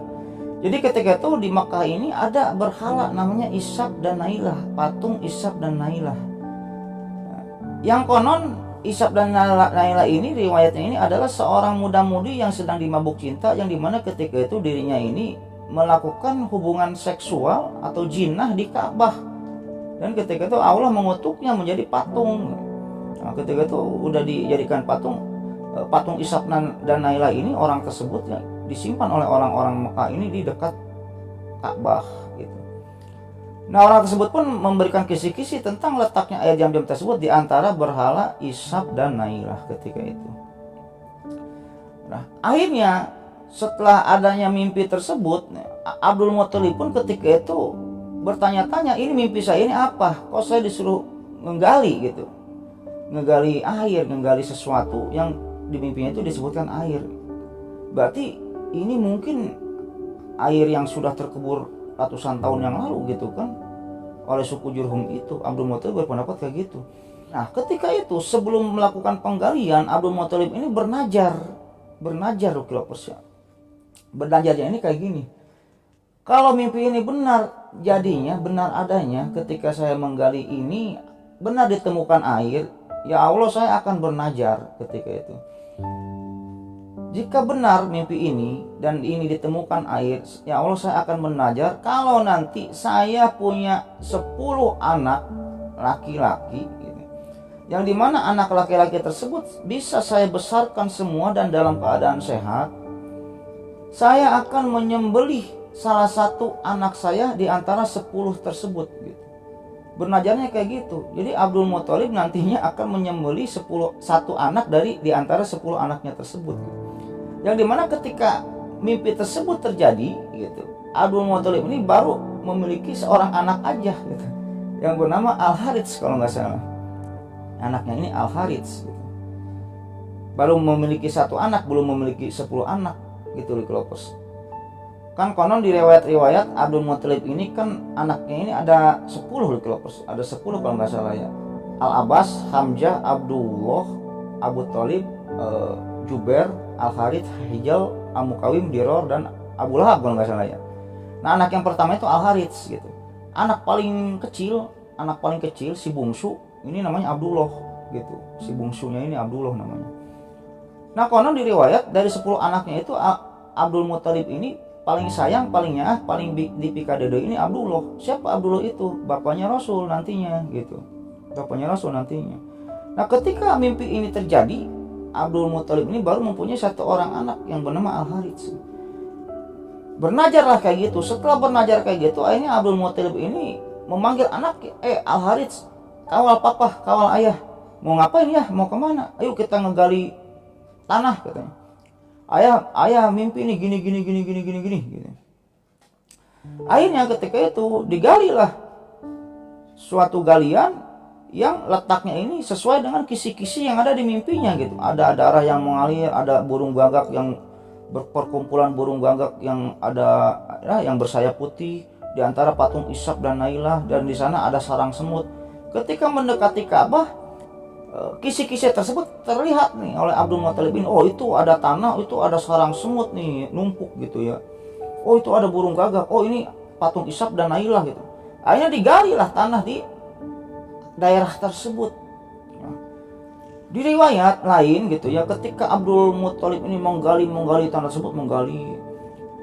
Jadi ketika itu di Makkah ini ada berhala namanya Ishaq dan Nailah, patung Ishaq dan Nailah. Yang konon Ishaq dan Nailah ini, riwayatnya ini adalah seorang muda-mudi yang sedang dimabuk cinta, yang dimana ketika itu dirinya ini melakukan hubungan seksual atau jinah di Ka'bah, dan ketika itu Allah mengutuknya menjadi patung. Nah, ketika itu udah dijadikan patung Ishaq dan Nailah ini, orang tersebut ya disimpan oleh orang-orang Mekah ini di dekat Ka'bah gitu. Nah, orang tersebut pun memberikan kisi-kisi tentang letaknya air Jam-Jam tersebut di antara berhala Ishaq dan Nailah ketika itu. Nah, akhirnya setelah adanya mimpi tersebut, Abdul Muthalib pun ketika itu bertanya-tanya, ini mimpi saya ini apa? Kok saya disuruh menggali gitu, ngegali air, ngegali sesuatu yang di mimpinya itu disebutkan air. Berarti ini mungkin air yang sudah terkubur ratusan tahun yang lalu gitu kan, oleh suku Jurhum itu. Abdul Muthalib berpendapat kayak gitu. Nah, ketika itu sebelum melakukan penggalian, Abdul Muthalib ini bernajar Bernazarnya ini kayak gini, kalau mimpi ini benar, jadinya, benar adanya ketika saya menggali ini, benar ditemukan air, ya Allah saya akan bernazar ketika itu. Jika benar mimpi ini dan ini ditemukan air, ya Allah saya akan bernazar kalau nanti saya punya 10 anak laki-laki gitu, yang dimana anak laki-laki tersebut bisa saya besarkan semua dan dalam keadaan sehat, saya akan menyembelih salah satu anak saya di antara 10 tersebut gitu. Bernazarnya kayak gitu. Jadi Abdul Muthalib nantinya akan menyembelih satu anak dari di antara 10 anaknya tersebut gitu. Yang dimana ketika mimpi tersebut terjadi gitu, Abdul Muthalib ini baru memiliki seorang anak aja gitu, yang bernama Al-Harits kalau nggak salah. Anaknya ini Al-Harits gitu. Baru memiliki satu anak, belum memiliki 10 anak gitu Likelopers. Kan konon di riwayat-riwayat Abdul Muthalib ini kan anaknya ini ada 10 Likelopers. Ada 10 kalau nggak salah ya. Al-Abbas, Hamzah, Abdullah, Abu Thalib, Jubair, Al-Harits, Hijal, Al-Mukawim, Diror, dan Abu Lahab kalau nggak salah ya. Nah anak yang pertama itu Al-Harits gitu. Anak paling kecil, si bungsu ini namanya Abdullah gitu. Si bungsunya ini Abdullah namanya. Nah konon di riwayat dari 10 anaknya itu Abdul Muthalib ini paling sayang, paling nyah, paling dipikadede ini Abdullah. Siapa Abdullah itu? Bapaknya Rasul nantinya gitu. Bapaknya Rasul nantinya. Nah ketika mimpi ini terjadi, Abdul Muthalib ini baru mempunyai satu orang anak yang bernama Al-Harits. Bernazarlah kayak gitu. Setelah bernazar kayak gitu, akhirnya Abdul Muthalib ini memanggil anak, Al-Harits, kawal papa, kawal ayah. Mau ngapain ya? Mau kemana? Ayo kita ngegali tanah katanya. Ayah mimpi nih gini gitu. Akhirnya ketika itu digalilah suatu galian yang letaknya ini sesuai dengan kisi-kisi yang ada di mimpinya gitu. Ada darah yang mengalir, ada burung gagak yang perkumpulan burung gagak yang ada yang bersayap putih di antara patung Ishak dan Nailah, dan di sana ada sarang semut. Ketika mendekati Ka'bah, kisi-kisi tersebut terlihat nih oleh Abdul Muthalib ini. Oh itu ada tanah, itu ada sarang semut nih numpuk gitu ya. Oh itu ada burung gagak. Oh ini patung Ishak dan Nailah gitu. Akhirnya digalilah tanah di daerah tersebut. Di riwayat lain gitu ya, ketika Abdul Muthalib ini menggali tanah tersebut,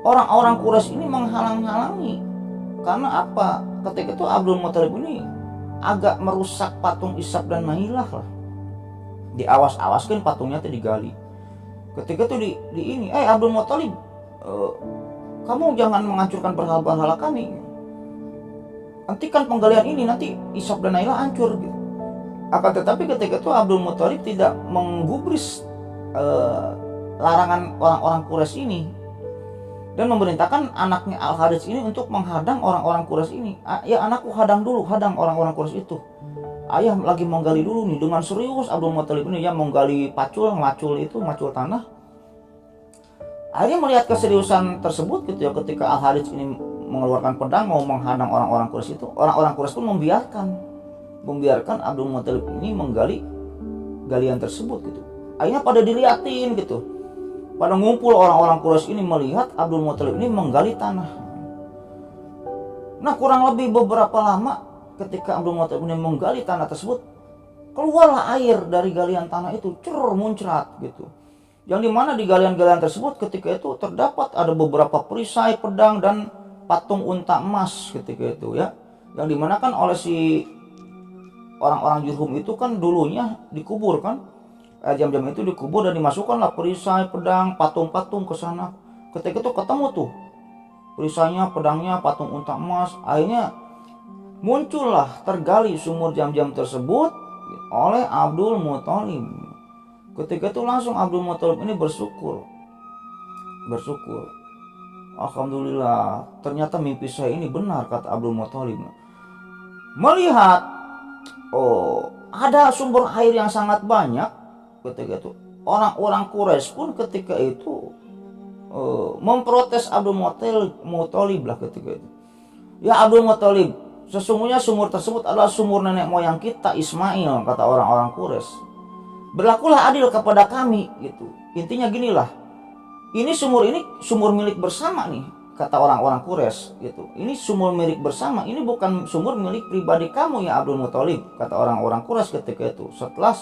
orang-orang Quraisy ini menghalang-halangi. Karena apa? Ketika itu Abdul Muthalib ini agak merusak patung Ishak dan Nailah lah. Diawas-awaskan patungnya itu digali. Ketika itu di ini, Abdul Muthalib, kamu jangan menghancurkan berhala-berhala kami. Hentikan penggalian ini, nanti Ishak dan Nailah hancur gitu. Akan tetapi ketika itu Abdul Muthalib tidak menggubris larangan orang-orang Quraisy ini dan memerintahkan anaknya Al-Harits ini untuk menghadang orang-orang Quraisy ini. Ya anakku hadang orang-orang Quraisy itu. Ayah lagi menggali dulu nih. Dengan serius Abdul Muthalib ini ya menggali macul tanah. Akhirnya melihat keseriusan tersebut gitu ya, ketika Al-Harits ini mengeluarkan pedang mau menghadang orang-orang Quraisy itu, orang-orang Quraisy pun membiarkan Abdul Muthalib ini menggali galian tersebut gitu. Akhirnya pada diliatin gitu. Pada ngumpul orang-orang Quraisy ini melihat Abdul Muthalib ini menggali tanah. Nah, kurang lebih beberapa lama ketika Abdul Muthalib ini menggali tanah tersebut, keluarlah air dari galian tanah itu, muncrat gitu. Yang dimana di galian-galian tersebut ketika itu terdapat ada beberapa perisai, pedang, dan patung unta emas ketika itu ya. Yang dimana kan oleh si orang-orang Jurhum itu kan dulunya dikubur kan. Jam-jam itu dikubur dan dimasukkanlah perisai, pedang, patung-patung ke sana. Ketika itu ketemu tuh perisainya, pedangnya, patung unta emas. Akhirnya muncullah tergali sumur jam-jam tersebut oleh Abdul Muthalib. Ketika itu langsung Abdul Muthalib ini bersyukur. Alhamdulillah, ternyata mimpi saya ini benar, kata Abdul Muthalib. Melihat ada sumber air yang sangat banyak ketika itu, orang-orang Quraisy pun ketika itu memprotes Abdul Muthalib lah ketika itu. Ya Abdul Muthalib, sesungguhnya sumur tersebut adalah sumur nenek moyang kita Ismail, kata orang-orang Quraisy. Berlakulah adil kepada kami gitu. Intinya ginilah. Ini sumur milik bersama nih. kata orang-orang Quraisy gitu, ini sumur milik bersama, ini bukan sumur milik pribadi kamu ya Abdul Muthalib, kata orang-orang Quraisy ketika itu, setelah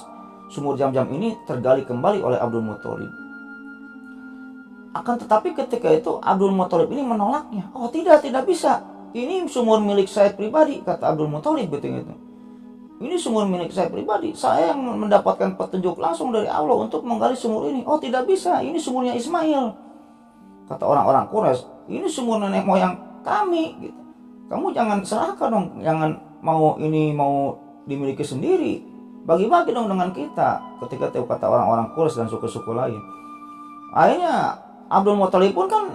sumur Zam-Zam ini tergali kembali oleh Abdul Muthalib. Akan tetapi ketika itu Abdul Muthalib ini menolaknya. Oh tidak bisa, ini sumur milik saya pribadi, kata Abdul Muthalib ketika itu. Ini sumur milik saya pribadi, saya yang mendapatkan petunjuk langsung dari Allah untuk menggali sumur ini. Oh tidak bisa, ini sumurnya Ismail, kata orang-orang Quraisy. Ini sumur nenek moyang kami gitu. Kamu jangan serahkan dong, jangan mau dimiliki sendiri, bagi-bagi dong dengan kita. Ketika itu kata orang-orang Quraisy dan suku-suku lain. Akhirnya Abdul Muthalib pun kan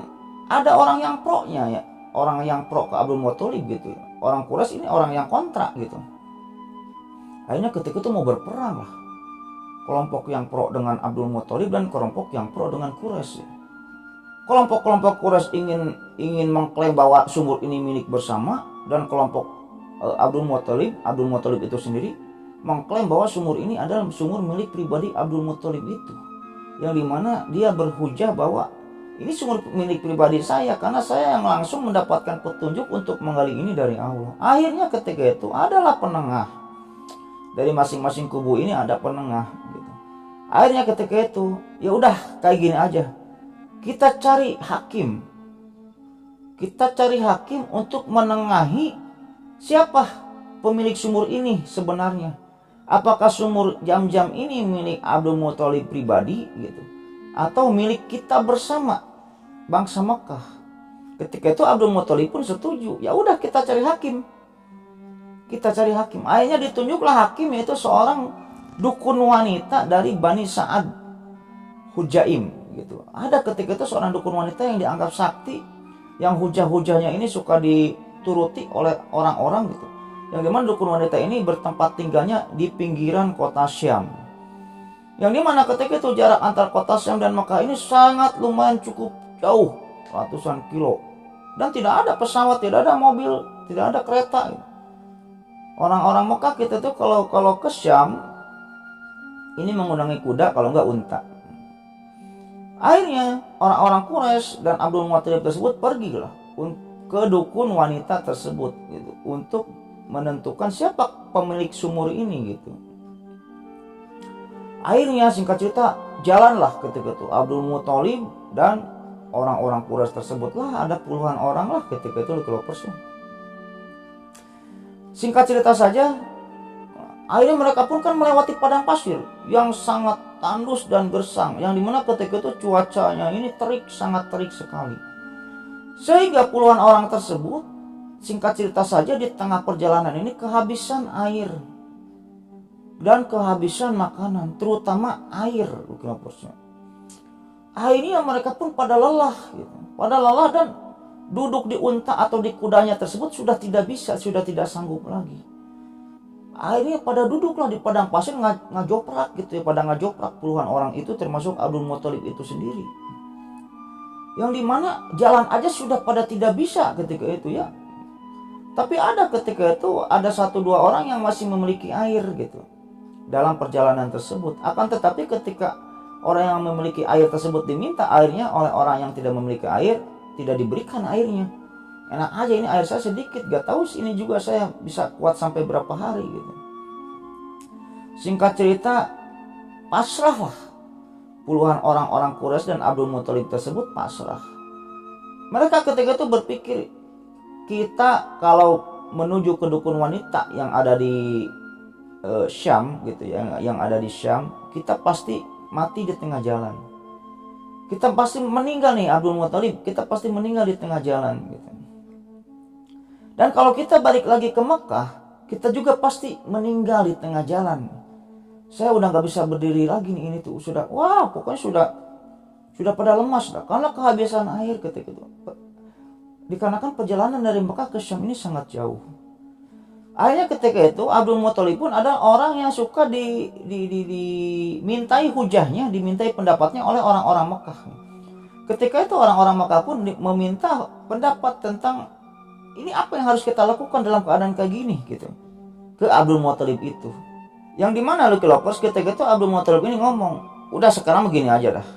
ada orang yang pro-nya ya, orang yang pro ke Abdul Muthalib gitu. Orang Quraisy ini orang yang kontra gitu. Akhirnya ketika itu mau berperang lah, kelompok yang pro dengan Abdul Muthalib dan kelompok yang pro dengan Quraisy. Kelompok Quraisy ingin mengklaim bahwa sumur ini milik bersama, dan kelompok Abdul Muthalib itu sendiri mengklaim bahwa sumur ini adalah sumur milik pribadi Abdul Muthalib itu, yang dimana dia berhujah bahwa ini sumur milik pribadi saya karena saya yang langsung mendapatkan petunjuk untuk menggali ini dari Allah. Akhirnya ketika itu adalah penengah. Dari masing-masing kubu ini ada penengah gitu. Akhirnya ketika itu ya udah kayak gini aja. Kita cari hakim untuk menengahi siapa pemilik sumur ini sebenarnya. Apakah sumur Zam-Zam ini milik Abdul Muthalib pribadi gitu, atau milik kita bersama bangsa Mekah. Ketika itu Abdul Muthalib pun setuju. Ya udah kita cari hakim. Akhirnya ditunjuklah hakim, yaitu seorang dukun wanita dari Bani Sa'ad Hujaim gitu. Ada ketika itu seorang dukun wanita yang dianggap sakti, yang hujah-hujahnya ini suka dituruti oleh orang-orang gitu. Yang dimana dukun wanita ini bertempat tinggalnya di pinggiran kota Syam. Yang dimana ketika itu jarak antar kota Syam dan Mekah ini sangat lumayan cukup jauh, ratusan kilo. Dan tidak ada pesawat, tidak ada mobil, tidak ada kereta gitu. Orang-orang Mekah kita tuh kalau ke Syam ini menggunakan kuda, kalau enggak unta. Akhirnya orang-orang Quraisy dan Abdul Muthalib tersebut pergilah ke dukun wanita tersebut gitu, untuk menentukan siapa pemilik sumur ini gitu. Akhirnya singkat cerita jalanlah ketika itu Abdul Muthalib dan orang-orang Quraisy tersebutlah, ada puluhan orang lah ketika itu di Kelopersu. Singkat cerita saja, akhirnya mereka pun kan melewati padang pasir yang sangat tandus dan gersang, yang dimana ketika itu cuacanya ini terik, sangat terik sekali. Sehingga puluhan orang tersebut, singkat cerita saja, di tengah perjalanan ini kehabisan air dan kehabisan makanan, terutama air. Akhirnya mereka pun pada lelah dan duduk di unta atau di kudanya tersebut sudah tidak sanggup lagi. Akhirnya pada duduklah di padang pasir ngajoprak gitu ya, pada ngajoprak puluhan orang itu, termasuk Abdul Muthalib itu sendiri. Yang dimana jalan aja sudah pada tidak bisa ketika itu ya. Tapi ada ketika itu ada 1-2 orang yang masih memiliki air gitu dalam perjalanan tersebut. Akan tetapi ketika orang yang memiliki air tersebut diminta airnya oleh orang yang tidak memiliki air, tidak diberikan airnya. Enak aja, ini air saya sedikit, gak tahu ini juga saya bisa kuat sampai berapa hari gitu. Singkat cerita, pasrahlah puluhan orang-orang Quraisy dan Abdul Muthalib tersebut pasrah. Mereka ketika itu berpikir, kita kalau menuju ke dukun wanita yang ada di Syam gitu ya, yang ada di Syam, kita pasti mati di tengah jalan. Kita pasti meninggal nih Abdul Muthalib, kita pasti meninggal di tengah jalan gitu. Dan kalau kita balik lagi ke Mekah, kita juga pasti meninggal di tengah jalan. Saya udah gak bisa berdiri lagi nih, ini tuh sudah, wah pokoknya sudah pada lemas dah, karena kehabisan air ketika itu. Dikarenakan perjalanan dari Mekah ke Syam ini sangat jauh. Akhirnya ketika itu Abdul Muthalib pun ada orang yang suka dimintai hujahnya, dimintai pendapatnya oleh orang-orang Mekah. Ketika itu orang-orang Mekah pun meminta pendapat tentang ini apa yang harus kita lakukan dalam keadaan kayak gini gitu ke Abdul Muthalib itu. Yang dimana Lucky Lovers ketika itu Abdul Muthalib ini ngomong, udah sekarang begini aja dah.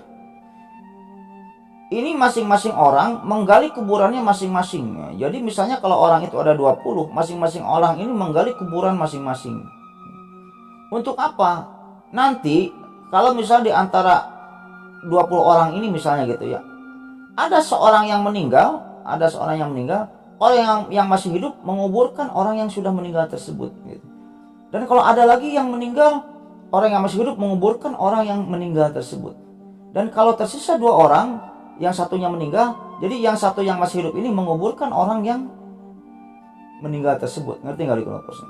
ini masing-masing orang menggali kuburannya masing-masing. Jadi misalnya kalau orang itu ada 20, masing-masing orang ini menggali kuburan masing-masing. Untuk apa? Nanti kalau misalnya di antara 20 orang ini misalnya gitu ya, ada seorang yang meninggal, orang yang masih hidup menguburkan orang yang sudah meninggal tersebut gitu. Dan kalau ada lagi yang meninggal, orang yang masih hidup menguburkan orang yang meninggal tersebut. Dan kalau tersisa 2 orang, yang satunya meninggal, jadi yang satu yang masih hidup ini menguburkan orang yang meninggal tersebut. Ngerti nggak kalau persen?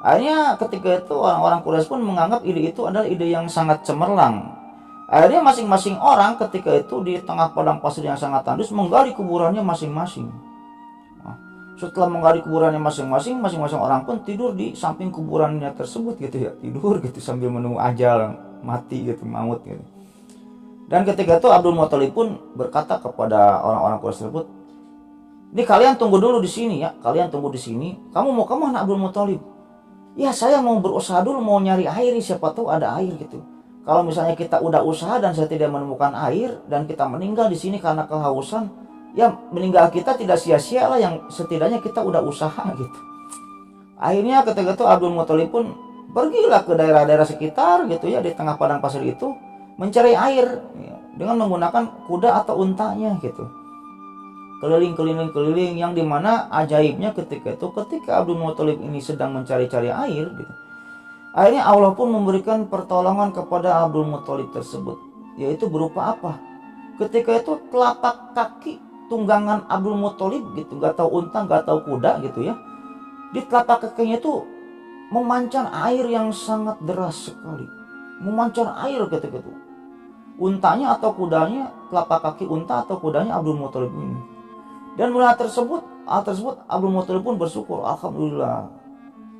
Akhirnya ketika itu orang-orang Quraisy pun menganggap ide itu adalah ide yang sangat cemerlang. Akhirnya masing-masing orang ketika itu di tengah padang pasir yang sangat tandus menggali kuburannya masing-masing. Nah, setelah menggali kuburannya masing-masing, masing-masing orang pun tidur di samping kuburannya tersebut gitu ya, tidur gitu sambil menunggu ajal, mati gitu, maut gitu. Dan ketika itu Abdul Muthalib pun berkata kepada orang-orang Quraisy tersebut, "Ini kalian tunggu dulu di sini ya, kalian tunggu di sini. Kamu mau kemana Abdul Muthalib?" "Ya saya mau berusaha dulu, mau nyari air, siapa tahu ada air gitu. Kalau misalnya kita udah usaha dan saya tidak menemukan air dan kita meninggal di sini karena kehausan, ya meninggal kita tidak sia-sia lah, yang setidaknya kita udah usaha gitu." Akhirnya ketika itu Abdul Muthalib pun pergilah ke daerah-daerah sekitar gitu ya, di tengah padang pasir itu mencari air ya, dengan menggunakan kuda atau untanya gitu, keliling yang dimana ajaibnya ketika Abdul Muthalib ini sedang mencari-cari air gitu, akhirnya Allah pun memberikan pertolongan kepada Abdul Muthalib tersebut, yaitu berupa apa? Ketika itu telapak kaki tunggangan Abdul Muthalib gitu, gak tahu unta gak tahu kuda gitu ya, di telapak kakinya itu memancar air yang sangat deras sekali, memancar air ketika itu. Untanya atau kudanya, telapak kaki unta atau kudanya Abdul Muthalib ini. Dan melihat tersebut Abdul Muthalib pun bersyukur, alhamdulillah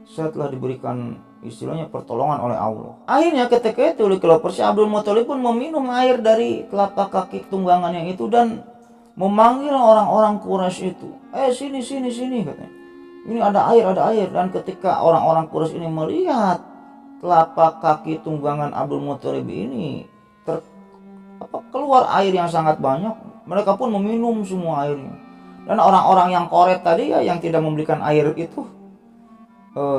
saya telah diberikan istilahnya pertolongan oleh Allah. Akhirnya ketika itu Abdul Muthalib pun meminum air dari telapak kaki tunggangannya itu dan memanggil orang-orang Quraisy itu, sini katanya, ini ada air. Dan ketika orang-orang Quraisy ini melihat telapak kaki tunggangan Abdul Muthalib ini keluar air yang sangat banyak, mereka pun meminum semua airnya. Dan orang-orang yang koret tadi ya, yang tidak memberikan air itu,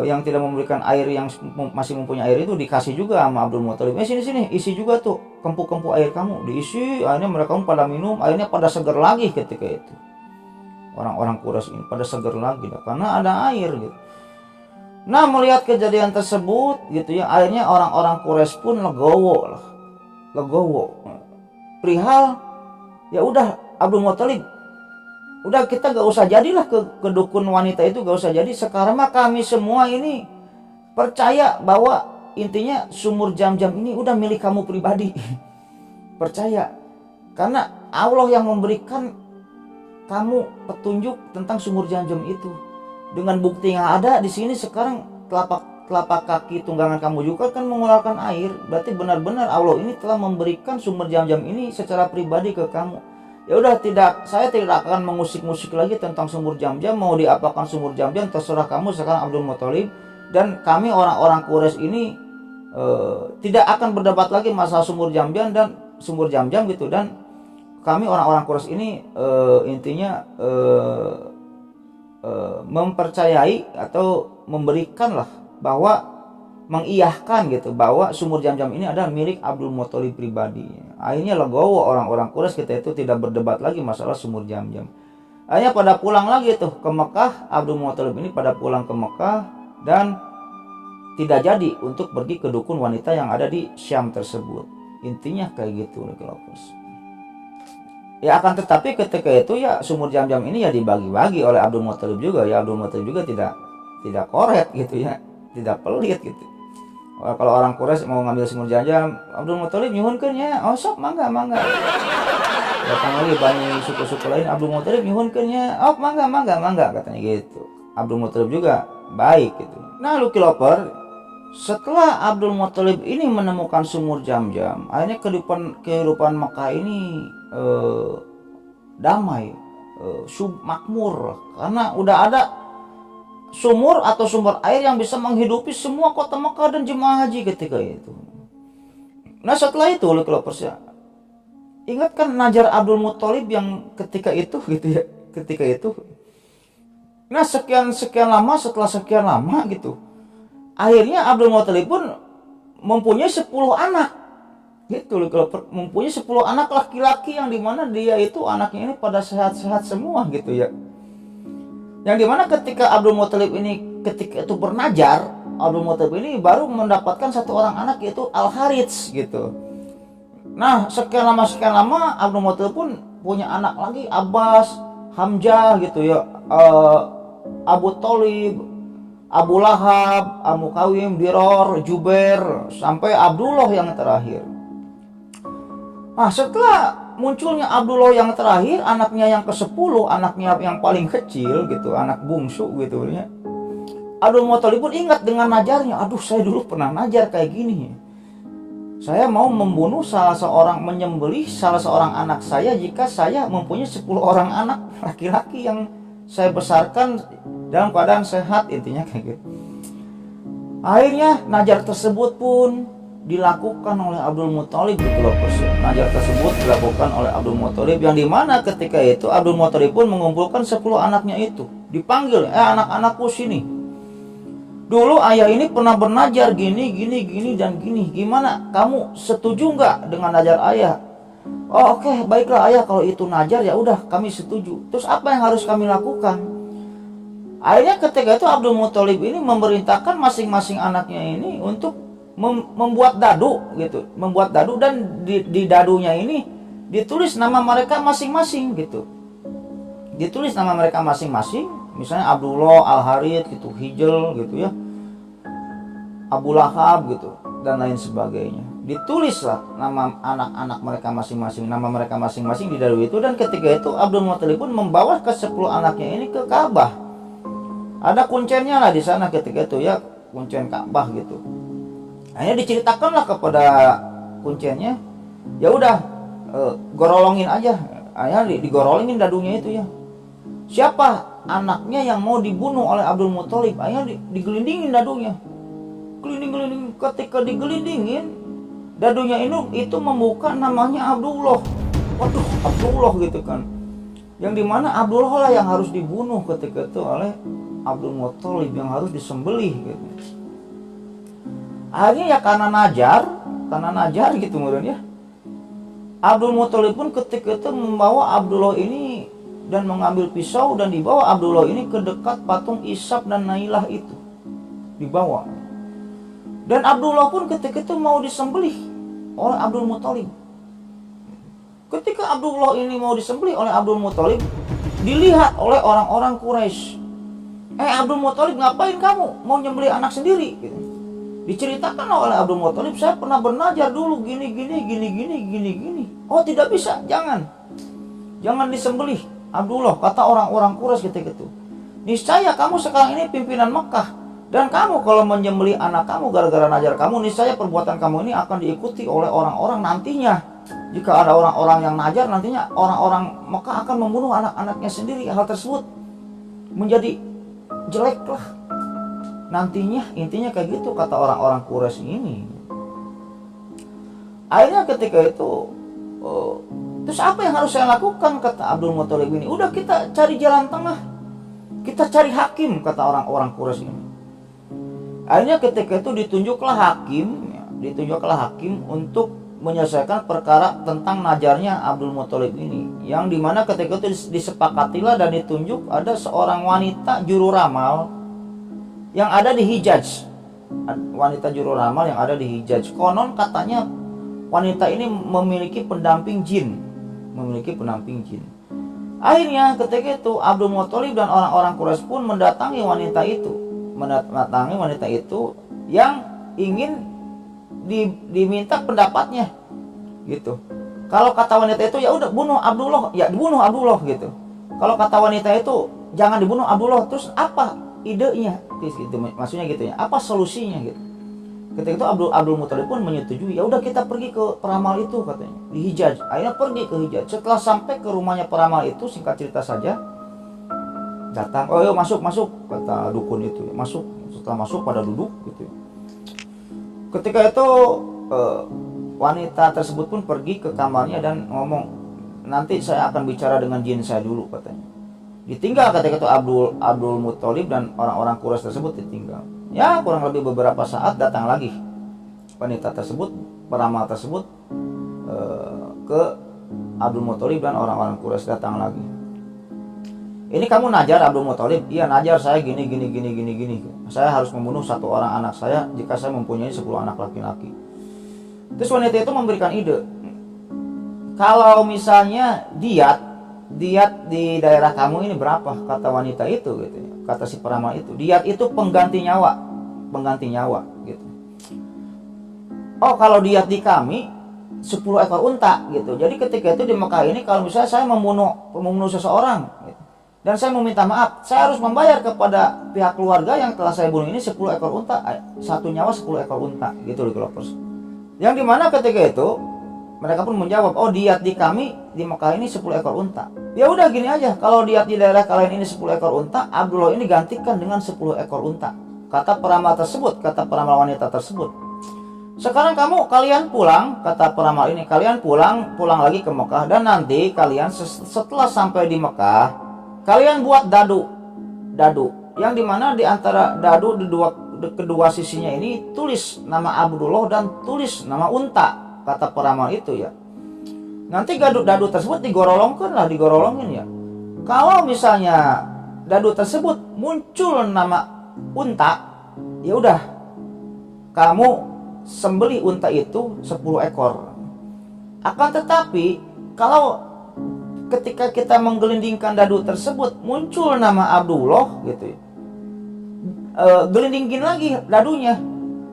yang tidak memberikan air, yang masih mempunyai air itu dikasih juga sama Abdul Muthalib. Sini isi juga tuh kempu-kempu air kamu, diisi. Akhirnya mereka pun pada minum, akhirnya pada segar lagi ketika itu. Orang-orang Quraisy ini pada segar lagi karena ada air gitu. Nah, melihat kejadian tersebut gitu ya, akhirnya orang-orang Quraisy pun legowo. Perihal ya udah Abdul Muthalib, udah kita gak usah jadilah ke dukun wanita itu, gak usah jadi. Sekarang mah kami semua ini percaya bahwa intinya sumur Jam-Jam ini udah milik kamu pribadi. Percaya karena Allah yang memberikan kamu petunjuk tentang sumur Jam-Jam itu. Dengan bukti yang ada di sini sekarang, telapak kaki tunggangan kamu juga kan mengeluarkan air. Berarti benar-benar Allah ini telah memberikan sumber Jam-Jam ini secara pribadi ke kamu. Ya udah, saya tidak akan mengusik-musik lagi tentang sumur Jam-Jam. Mau diapakan sumur Jam-Jam terserah kamu sekarang Abdul Muthalib. Dan kami orang-orang Quraisy ini tidak akan berdebat lagi masalah sumur Jam-Jam gitu. Dan kami orang-orang Quraisy ini intinya mempercayai atau memberikanlah bahwa mengiyahkan gitu bahwa sumur Jam-Jam ini adalah milik Abdul Muthalib pribadi. Akhirnya legowo orang-orang Quraisy kita itu tidak berdebat lagi masalah sumur Jam-Jam. Akhirnya pada pulang lagi tuh ke Mekah. Abdul Muthalib ini pada pulang ke Mekah dan tidak jadi untuk pergi ke dukun wanita yang ada di Syam tersebut. Intinya kayak gitu Lekilopers. Ya akan tetapi ketika itu ya sumur Jam-Jam ini ya dibagi-bagi oleh Abdul Muthalib juga. Ya Abdul Muthalib juga tidak koret gitu ya, tidak pelit gitu. Kalau orang Quraisy mau ngambil sumur Jam-Jam, Abdul Muthalib nyuhunkeun nya, oh sok mangga. Datang lagi banyak suku-suku lain, Abdul Muthalib nyuhunkeun nya, oh mangga katanya gitu. Abdul Muthalib juga baik gitu. Nah Lukiloper, setelah Abdul Muthalib ini menemukan sumur Jam-Jam, akhirnya kehidupan Mekah ini damai, makmur, karena udah ada sumur atau sumber air yang bisa menghidupi semua kota Mekah dan jemaah haji ketika itu. Nah setelah itu Lekilopers ya, Ingat kan Najar Abdul Muthalib yang ketika itu gitu ya, ketika itu. Nah sekian lama, setelah sekian lama gitu, akhirnya Abdul Muthalib pun mempunyai 10 anak gitu loh. Kalau mempunyai 10 anak laki-laki yang dimana dia itu anaknya ini pada sehat-sehat semua gitu ya. Yang dimana ketika Abdul Muthalib ini ketika itu bernajar, Abdul Muthalib ini baru mendapatkan satu orang anak yaitu Al Harits gitu. Nah sekian lama Abdul Muthalib pun punya anak lagi, Abbas, Hamzah gitu ya, Abu Thalib, Abu Lahab, Abu Kawim, Diror, Jubair, sampai Abdullah yang terakhir. Nah setelah munculnya Abdullah yang terakhir, anaknya yang ke-10, anaknya yang paling kecil gitu, anak bungsu gitu ya, Abdul Muthalib pun ingat dengan najarnya. Aduh, saya dulu pernah najar kayak gini. Saya mau membunuh menyembelih salah seorang anak saya jika saya mempunyai 10 orang anak laki-laki yang saya besarkan dalam keadaan sehat, intinya kayak gitu. Akhirnya najar tersebut pun dilakukan oleh Abdul Muthalib gitu loh. Najar tersebut dilakukan oleh Abdul Muthalib, yang dimana ketika itu Abdul Muthalib pun mengumpulkan 10 anaknya itu. Dipanggil, anak-anakku sini. Dulu ayah ini pernah bernajar gini dan gini. Gimana? Kamu setuju nggak dengan najar ayah? Oh oke, baiklah ayah, kalau itu najar ya udah kami setuju. Terus apa yang harus kami lakukan? Akhirnya ketika itu Abdul Muthalib ini memerintahkan masing-masing anaknya ini untuk membuat dadu gitu, membuat dadu, dan di dadunya ini ditulis nama mereka masing-masing gitu. Ditulis nama mereka masing-masing. Misalnya Abdullah, Al Harits gitu, Hijl gitu ya, Abu Lahab gitu, dan lain sebagainya. Ditulislah nama anak-anak mereka masing-masing, nama mereka masing-masing di dadu itu. Dan ketika itu Abdul Muthalib pun membawa ke-10 anaknya ini ke Ka'bah. Ada kuncennya lah di sana ketika itu ya, kuncen Ka'bah gitu. Akhirnya diceritakanlah kepada kuncennya, ya udah gorolongin aja. Akhirnya digorolongin dadunya itu ya. Siapa anaknya yang mau dibunuh oleh Abdul Muthalib? Akhirnya digelindingin dadunya. Gelinding. Ketika digelindingin, dadunya itu membuka namanya Abdullah. Waduh, Abdullah gitu kan. Yang dimana Abdullah lah yang harus dibunuh ketika itu oleh Abdul Muthalib, yang harus disembelih gitu. Akhirnya ya karena najar gitu kemudian ya, Abdul Muthalib pun ketika itu membawa Abdullah ini dan mengambil pisau, dan dibawa Abdullah ini ke dekat patung Ishaq dan Nailah itu, dibawa. Dan Abdullah pun ketika itu mau disembelih oleh Abdul Muthalib. Ketika Abdullah ini mau disembelih oleh Abdul Muthalib, dilihat oleh orang-orang Quraisy. Abdul Muthalib, ngapain kamu mau nyembelih anak sendiri? Gitu. Diceritakan oleh Abdul Muthalib, saya pernah bernajar dulu gini. Oh tidak bisa, jangan disembelih Abdullah, kata orang-orang Quraisy ketika itu. Niscaya kamu sekarang ini pimpinan Mekah, dan kamu kalau menyembelih anak kamu gara-gara najar kamu, niscaya perbuatan kamu ini akan diikuti oleh orang-orang nantinya. Jika ada orang-orang yang najar, nantinya orang-orang Mekah akan membunuh anak-anaknya sendiri. Hal tersebut menjadi jelek lah nantinya, intinya kayak gitu kata orang-orang Quraisy ini. Akhirnya ketika itu terus apa yang harus saya lakukan, kata Abdul Muthalib ini. Udah, kita cari jalan tengah, kita cari hakim, kata orang-orang Quraisy ini. Akhirnya ketika itu ditunjuklah hakim untuk menyelesaikan perkara tentang najarnya Abdul Muthalib ini. Yang dimana ketika itu disepakatilah dan ditunjuk ada seorang wanita juru ramal yang ada di Hijaz. Wanita juru ramal yang ada di Hijaz. Konon katanya wanita ini memiliki pendamping jin. Akhirnya ketika itu Abdul Muthalib dan orang-orang Quraisy pun mendatangi wanita itu yang ingin diminta pendapatnya gitu. Kalau kata wanita itu ya udah bunuh Abdullah, ya dibunuh Abdullah gitu. Kalau kata wanita itu jangan dibunuh Abdullah, terus apa idenya gitu, maksudnya gitu ya, apa solusinya gitu. Ketika itu Abdul Muthalib pun menyetujui, ya udah kita pergi ke peramal itu katanya di Hijaz. Akhirnya pergi ke Hijaz. Setelah sampai ke rumahnya peramal itu, singkat cerita saja, datang, oh yuk masuk kata dukun itu, masuk. Setelah masuk pada duduk gitu. Ketika itu wanita tersebut pun pergi ke kamarnya dan ngomong, nanti saya akan bicara dengan jin saya dulu, katanya. Ditinggal ketika itu Abdul Muthalib dan orang-orang Quraisy tersebut ditinggal. Ya, kurang lebih beberapa saat datang lagi wanita tersebut, peramal tersebut ke Abdul Muthalib dan orang-orang Quraisy datang lagi. Ini kamu najar Abdul Muthalib? Iya, najar saya gini. Saya harus membunuh 1 orang anak saya jika saya mempunyai 10 anak laki-laki. Terus wanita itu memberikan ide. Kalau misalnya diat di daerah kamu ini berapa? Kata wanita itu gitu. Kata si peramal itu, diat itu pengganti nyawa gitu. Oh, kalau diat di kami 10 ekor unta gitu. Jadi ketika itu di Mekah ini, kalau misalnya saya membunuh seseorang gitu, dan saya meminta maaf, saya harus membayar kepada pihak keluarga yang telah saya bunuh ini 10 ekor unta, 1 nyawa 10 ekor unta gitu loh, Kelovers. Yang dimana ketika itu mereka pun menjawab, oh diat di kami di Mekah ini 10 ekor unta. Ya udah gini aja, kalau diat di daerah kalian ini 10 ekor unta, Abdullah ini gantikan dengan 10 ekor unta. Kata peramal tersebut, kata peramal wanita tersebut. Sekarang kalian pulang, kata peramal ini, kalian pulang lagi ke Mekah, dan nanti kalian setelah sampai di Mekah, kalian buat dadu. Yang dimana di antara dadu di kedua sisinya ini tulis nama Abdullah dan tulis nama unta. Kata peramal itu ya. Nanti dadu tersebut digorolongin ya. Kalau misalnya dadu tersebut muncul nama unta, ya udah kamu sembelih unta itu 10 ekor. Akan tetapi kalau ketika kita menggelindingkan dadu tersebut muncul nama Abdullah gitu ya, gelindingin lagi dadunya.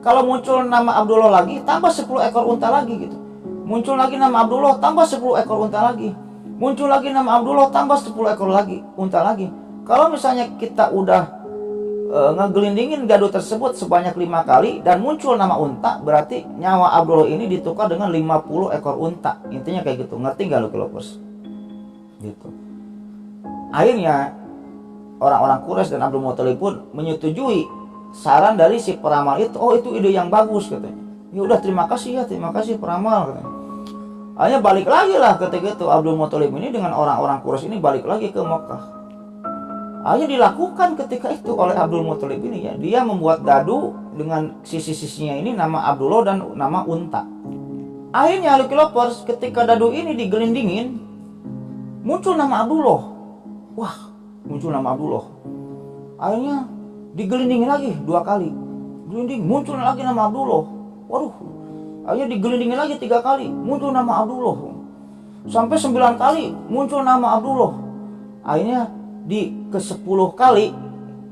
Kalau muncul nama Abdullah lagi, tambah 10 ekor unta lagi gitu. Muncul lagi nama Abdullah, tambah 10 ekor unta lagi. Muncul lagi nama Abdullah, tambah 10 ekor lagi unta lagi. Kalau misalnya kita udah ngegelindingin dadu tersebut sebanyak 5 kali dan muncul nama unta, berarti nyawa Abdullah ini ditukar dengan 50 ekor unta. Intinya kayak gitu. Ngerti gak lu, Kelovers? Gitu. Akhirnya orang-orang Quraisy dan Abdul Muthalib pun menyetujui saran dari si peramal itu. Oh, itu ide yang bagus katanya. Ya udah, terima kasih peramal katanya. Akhirnya balik lagi lah ketika itu Abdul Muthalib ini dengan orang-orang Quraisy ini balik lagi ke Mekah. Akhirnya dilakukan ketika itu oleh Abdul Muthalib ini ya. Dia membuat dadu dengan sisi-sisinya ini nama Abdullah dan nama unta. Akhirnya Kelovers, ketika dadu ini digelindingin, muncul nama Abdullah. Wah, muncul nama Abdullah. Akhirnya digelindingin lagi 2 kali. Gelinding, muncul lagi nama Abdullah. Waduh. Akhirnya digelindingin lagi 3 kali, muncul nama Abdullah. Sampai 9 kali muncul nama Abdullah. Akhirnya di ke-10 kali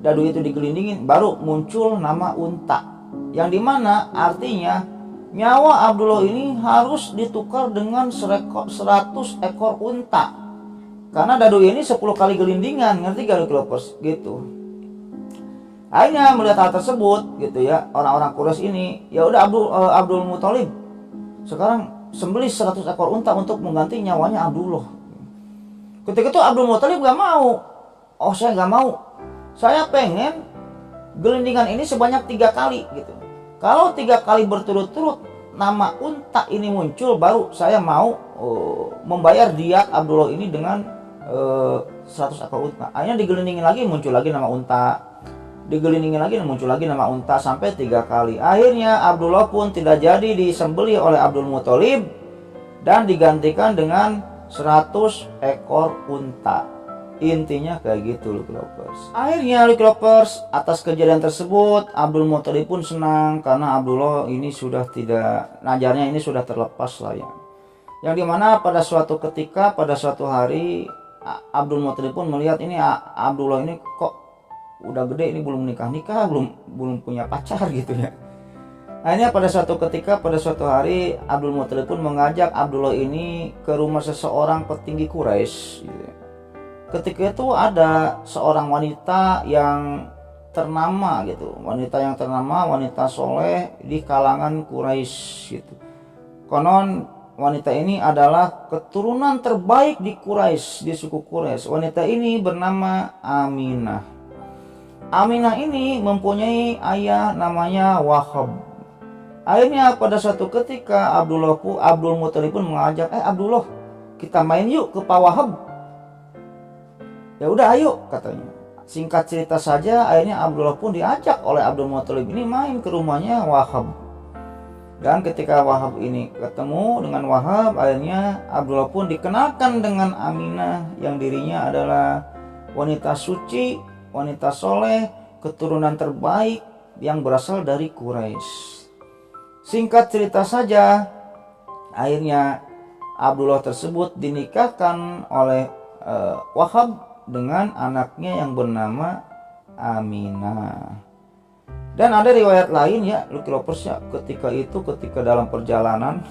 dadu itu digelindingin, baru muncul nama unta. Yang dimana artinya nyawa Abdullah ini harus ditukar dengan 100 ekor unta. Karena dadu ini 10 kali gelindingan, ngerti gak Kelovers? Gitu. Akhirnya melihat hal tersebut gitu ya, orang-orang Quraisy ini, ya udah Abdul Muthalib sekarang sembelih 100 ekor unta untuk mengganti nyawanya Abdullah. Ketika itu Abdul Muthalib gak mau. Oh, saya gak mau. Saya pengen gelindingan ini sebanyak 3 kali gitu. Kalau 3 kali berturut-turut nama unta ini muncul, baru saya mau membayar diat Abdullah ini dengan 100 ekor unta. Akhirnya digelindingin lagi, muncul lagi nama unta. Digelindingin lagi, muncul lagi nama unta sampai 3 kali. Akhirnya Abdullah pun tidak jadi disembelih oleh Abdul Muthalib dan digantikan dengan 100 ekor unta. Intinya kayak gitu loh, Kelovers. Akhirnya Kelovers, atas kejadian tersebut Abdul Muthalib pun senang karena Abdullah ini sudah tidak, najarnya ini sudah terlepas lah ya. Yang dimana pada suatu ketika, pada suatu hari Abdul Muthalib pun melihat ini Abdullah ini kok udah gede, ini belum nikah, belum punya pacar gitu ya. Akhirnya pada suatu ketika, pada suatu hari Abdul Muthalib pun mengajak Abdullah ini ke rumah seseorang petinggi Quraisy gitu ya. Ketika itu ada seorang wanita yang ternama gitu, wanita soleh di kalangan Quraisy gitu. Konon wanita ini adalah keturunan terbaik di Quraisy, di suku Quraisy. Wanita ini bernama Aminah. Aminah ini mempunyai ayah namanya Wahab. Akhirnya pada suatu ketika Abdul Muthalib pun mengajak, Abdullah, kita main yuk ke Pak Wahab. Ya udah ayo katanya. Singkat cerita saja, akhirnya Abdullah pun diajak oleh Abdul Muthalib ini main ke rumahnya Wahab. Dan ketika Wahab ini ketemu dengan Wahab, akhirnya Abdullah pun dikenalkan dengan Aminah yang dirinya adalah wanita suci, wanita soleh, keturunan terbaik yang berasal dari Quraisy. Singkat cerita saja, akhirnya Abdullah tersebut dinikahkan oleh Wahab dengan anaknya yang bernama Aminah. Dan ada riwayat lain ya, Lucky Lovers ya, ketika dalam perjalanan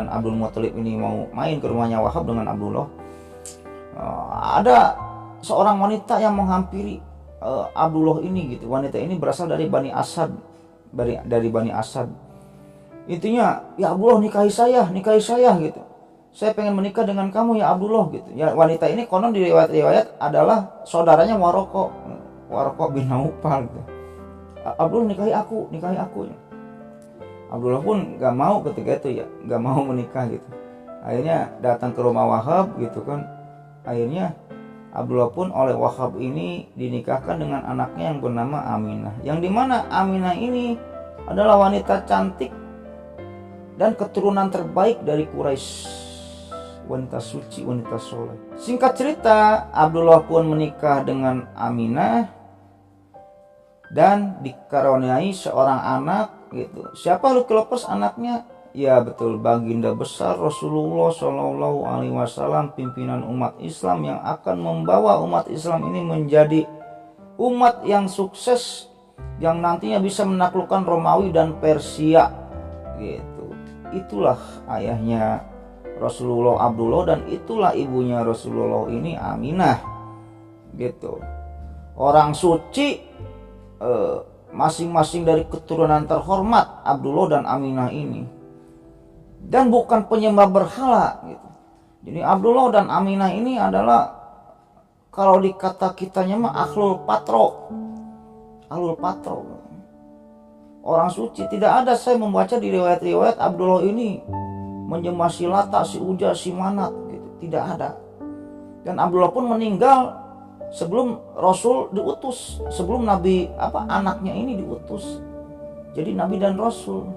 Abdul Muthalib ini mau main ke rumahnya Wahab dengan Abdullah, ada seorang wanita yang menghampiri Abdullah ini gitu. Wanita ini berasal dari Bani Asad, dari Bani Asad. Intinya, ya Abdullah nikahi saya gitu. Saya pengen menikah dengan kamu ya Abdullah gitu. Ya wanita ini konon di riwayat adalah saudaranya Waraqah bin Naufal gitu. Abdullah nikahi aku. Abdullah pun gak mau ketika itu ya, gak mau menikah gitu. Akhirnya datang ke rumah Wahab gitu kan. Akhirnya Abdullah pun oleh Wahab ini dinikahkan dengan anaknya yang bernama Aminah. Yang dimana Aminah ini adalah wanita cantik dan keturunan terbaik dari Quraisy. Wanita suci, wanita soleh. Singkat cerita, Abdullah pun menikah dengan Aminah dan dikaruniai seorang anak gitu. Siapa Lucky Lovers anaknya? Ya betul, baginda besar Rasulullah Shallallahu Alaihi Wasallam, pimpinan umat Islam yang akan membawa umat Islam ini menjadi umat yang sukses, yang nantinya bisa menaklukkan Romawi dan Persia gitu. Itulah ayahnya Rasulullah Abdullah dan itulah ibunya Rasulullah ini Aminah gitu. Orang suci, masing-masing dari keturunan terhormat Abdullah dan Aminah ini, dan bukan penyembah berhala gitu. Jadi Abdullah dan Aminah ini adalah, kalau dikata kitanya mah ahlul patro, orang suci. Tidak ada saya membaca di riwayat-riwayat Abdullah ini menyembah si Lata, si Uja, si Manat gitu. Tidak ada. Dan Abdullah pun meninggal sebelum Rasul diutus, sebelum Nabi anaknya ini diutus jadi Nabi dan Rasul.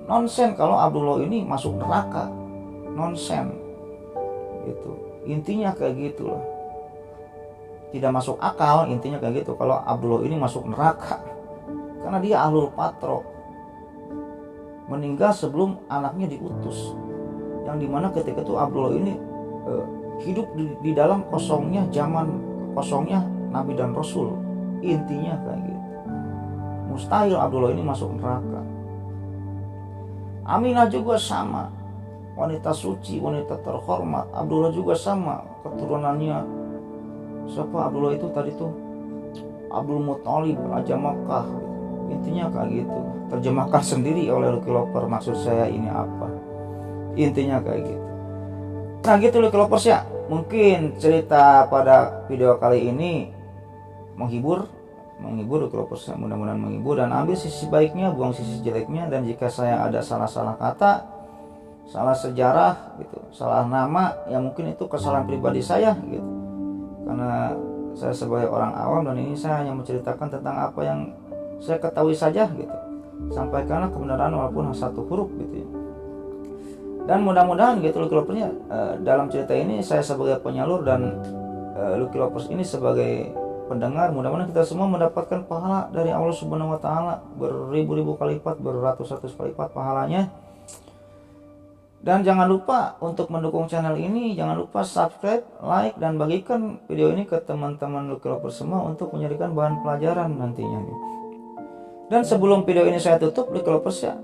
Nonsen kalau Abdullah ini masuk neraka, nonsen gitu. Intinya kayak gitulah, tidak masuk akal. Intinya kayak gitu kalau Abdullah ini masuk neraka, karena dia ahlul patro, meninggal sebelum anaknya diutus. Yang dimana ketika itu Abdullah ini hidup di dalam kosongnya Nabi dan Rasul. Intinya kayak gitu. Mustahil Abdullah ini masuk neraka. Aminah juga sama, wanita suci, wanita terhormat. Abdullah juga sama, keturunannya siapa Abdullah itu tadi tuh? Abdul Muthalib, Raja Makkah. Intinya kayak gitu. Terjemahkan sendiri oleh Lucky Lovers, maksud saya ini apa. Intinya kayak gitu. Nah gitu Lucky Lovers ya. Mungkin cerita pada video kali ini menghibur Lucky Lovers ya. Mudah-mudahan menghibur dan ambil sisi baiknya, buang sisi jeleknya. Dan jika saya ada salah-salah kata, salah sejarah gitu, salah nama, ya mungkin itu kesalahan pribadi saya gitu. Karena saya sebagai orang awam dan ini saya hanya menceritakan tentang apa yang saya ketahui saja gitu. Sampaikanlah kebenaran walaupun satu huruf gitu ya. Dan mudah-mudahan gitu Lucky Lovers dalam cerita ini saya sebagai penyalur dan Lucky Lovers ini sebagai pendengar, mudah-mudahan kita semua mendapatkan pahala dari Allah Subhanahu wa taala, beribu-ribu kali lipat, beratus-ratus kali lipat pahalanya. Dan jangan lupa untuk mendukung channel ini, jangan lupa subscribe, like, dan bagikan video ini ke teman-teman Lucky Lovers semua untuk menjadikan bahan pelajaran nantinya. Dan sebelum video ini saya tutup Lucky Lovers ya,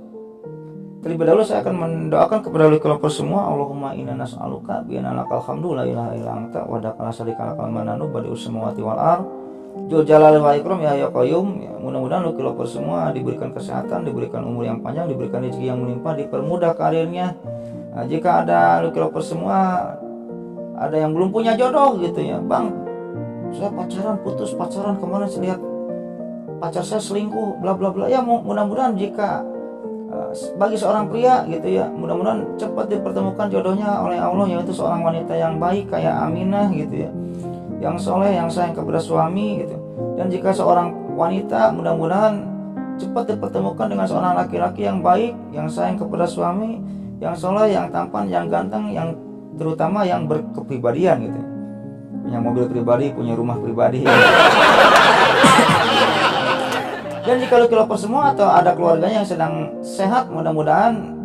terlebih dahulu saya akan mendoakan kepada Lucky Lovers semua. Allahumma inna nas'aluka bi anna lakal hamdu la ilaha illa anta wa dakala syarika lakal mananu badi'us samawati wal ard Jul jalal wal ikram ya hayyu qayyum. Mudah-mudahan Lucky Lovers semua diberikan kesehatan, diberikan umur yang panjang, diberikan rezeki yang melimpah, dipermudah karirnya. Nah, jika ada Lucky Lovers semua ada yang belum punya jodoh gitu ya, Bang, saya pacaran kemarin saya lihat pacar saya selingkuh, bla bla bla. Ya mudah-mudahan jika bagi seorang pria gitu ya, mudah-mudahan cepat dipertemukan jodohnya oleh Allah, yaitu seorang wanita yang baik kayak Aminah gitu ya, yang soleh, yang sayang kepada suami gitu. Dan jika seorang wanita, mudah-mudahan cepat dipertemukan dengan seorang laki-laki yang baik, yang sayang kepada suami, yang soleh, yang tampan, yang ganteng, yang terutama yang berkepribadian gitu, punya mobil pribadi, punya rumah pribadi. Dan jika laki lovers semua atau ada keluarganya yang sedang sehat, mudah-mudahan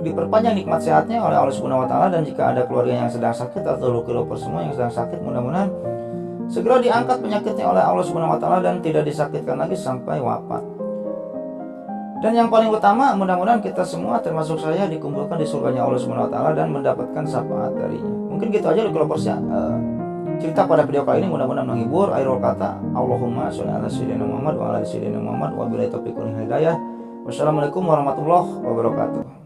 diperpanjang nikmat sehatnya oleh Allah Subhanahu wa taala. Dan jika ada keluarga yang sedang sakit atau laki lovers semua yang sedang sakit, mudah-mudahan segera diangkat penyakitnya oleh Allah Subhanahu wa taala dan tidak disakitkan lagi sampai wafat. Dan yang paling utama, mudah-mudahan kita semua termasuk saya dikumpulkan di surganya Allah Subhanahu wa taala dan mendapatkan syafaat darinya. Mungkin gitu aja laki lovers ya. Cerita pada video kali ini mudah-mudahan menghibur. Akhirul kata, Allahumma sholli ala sayyidina Muhammad wa ala sayyidina Muhammad wa billahi taufiq wal hidayah. Wassalamualaikum warahmatullahi wabarakatuh.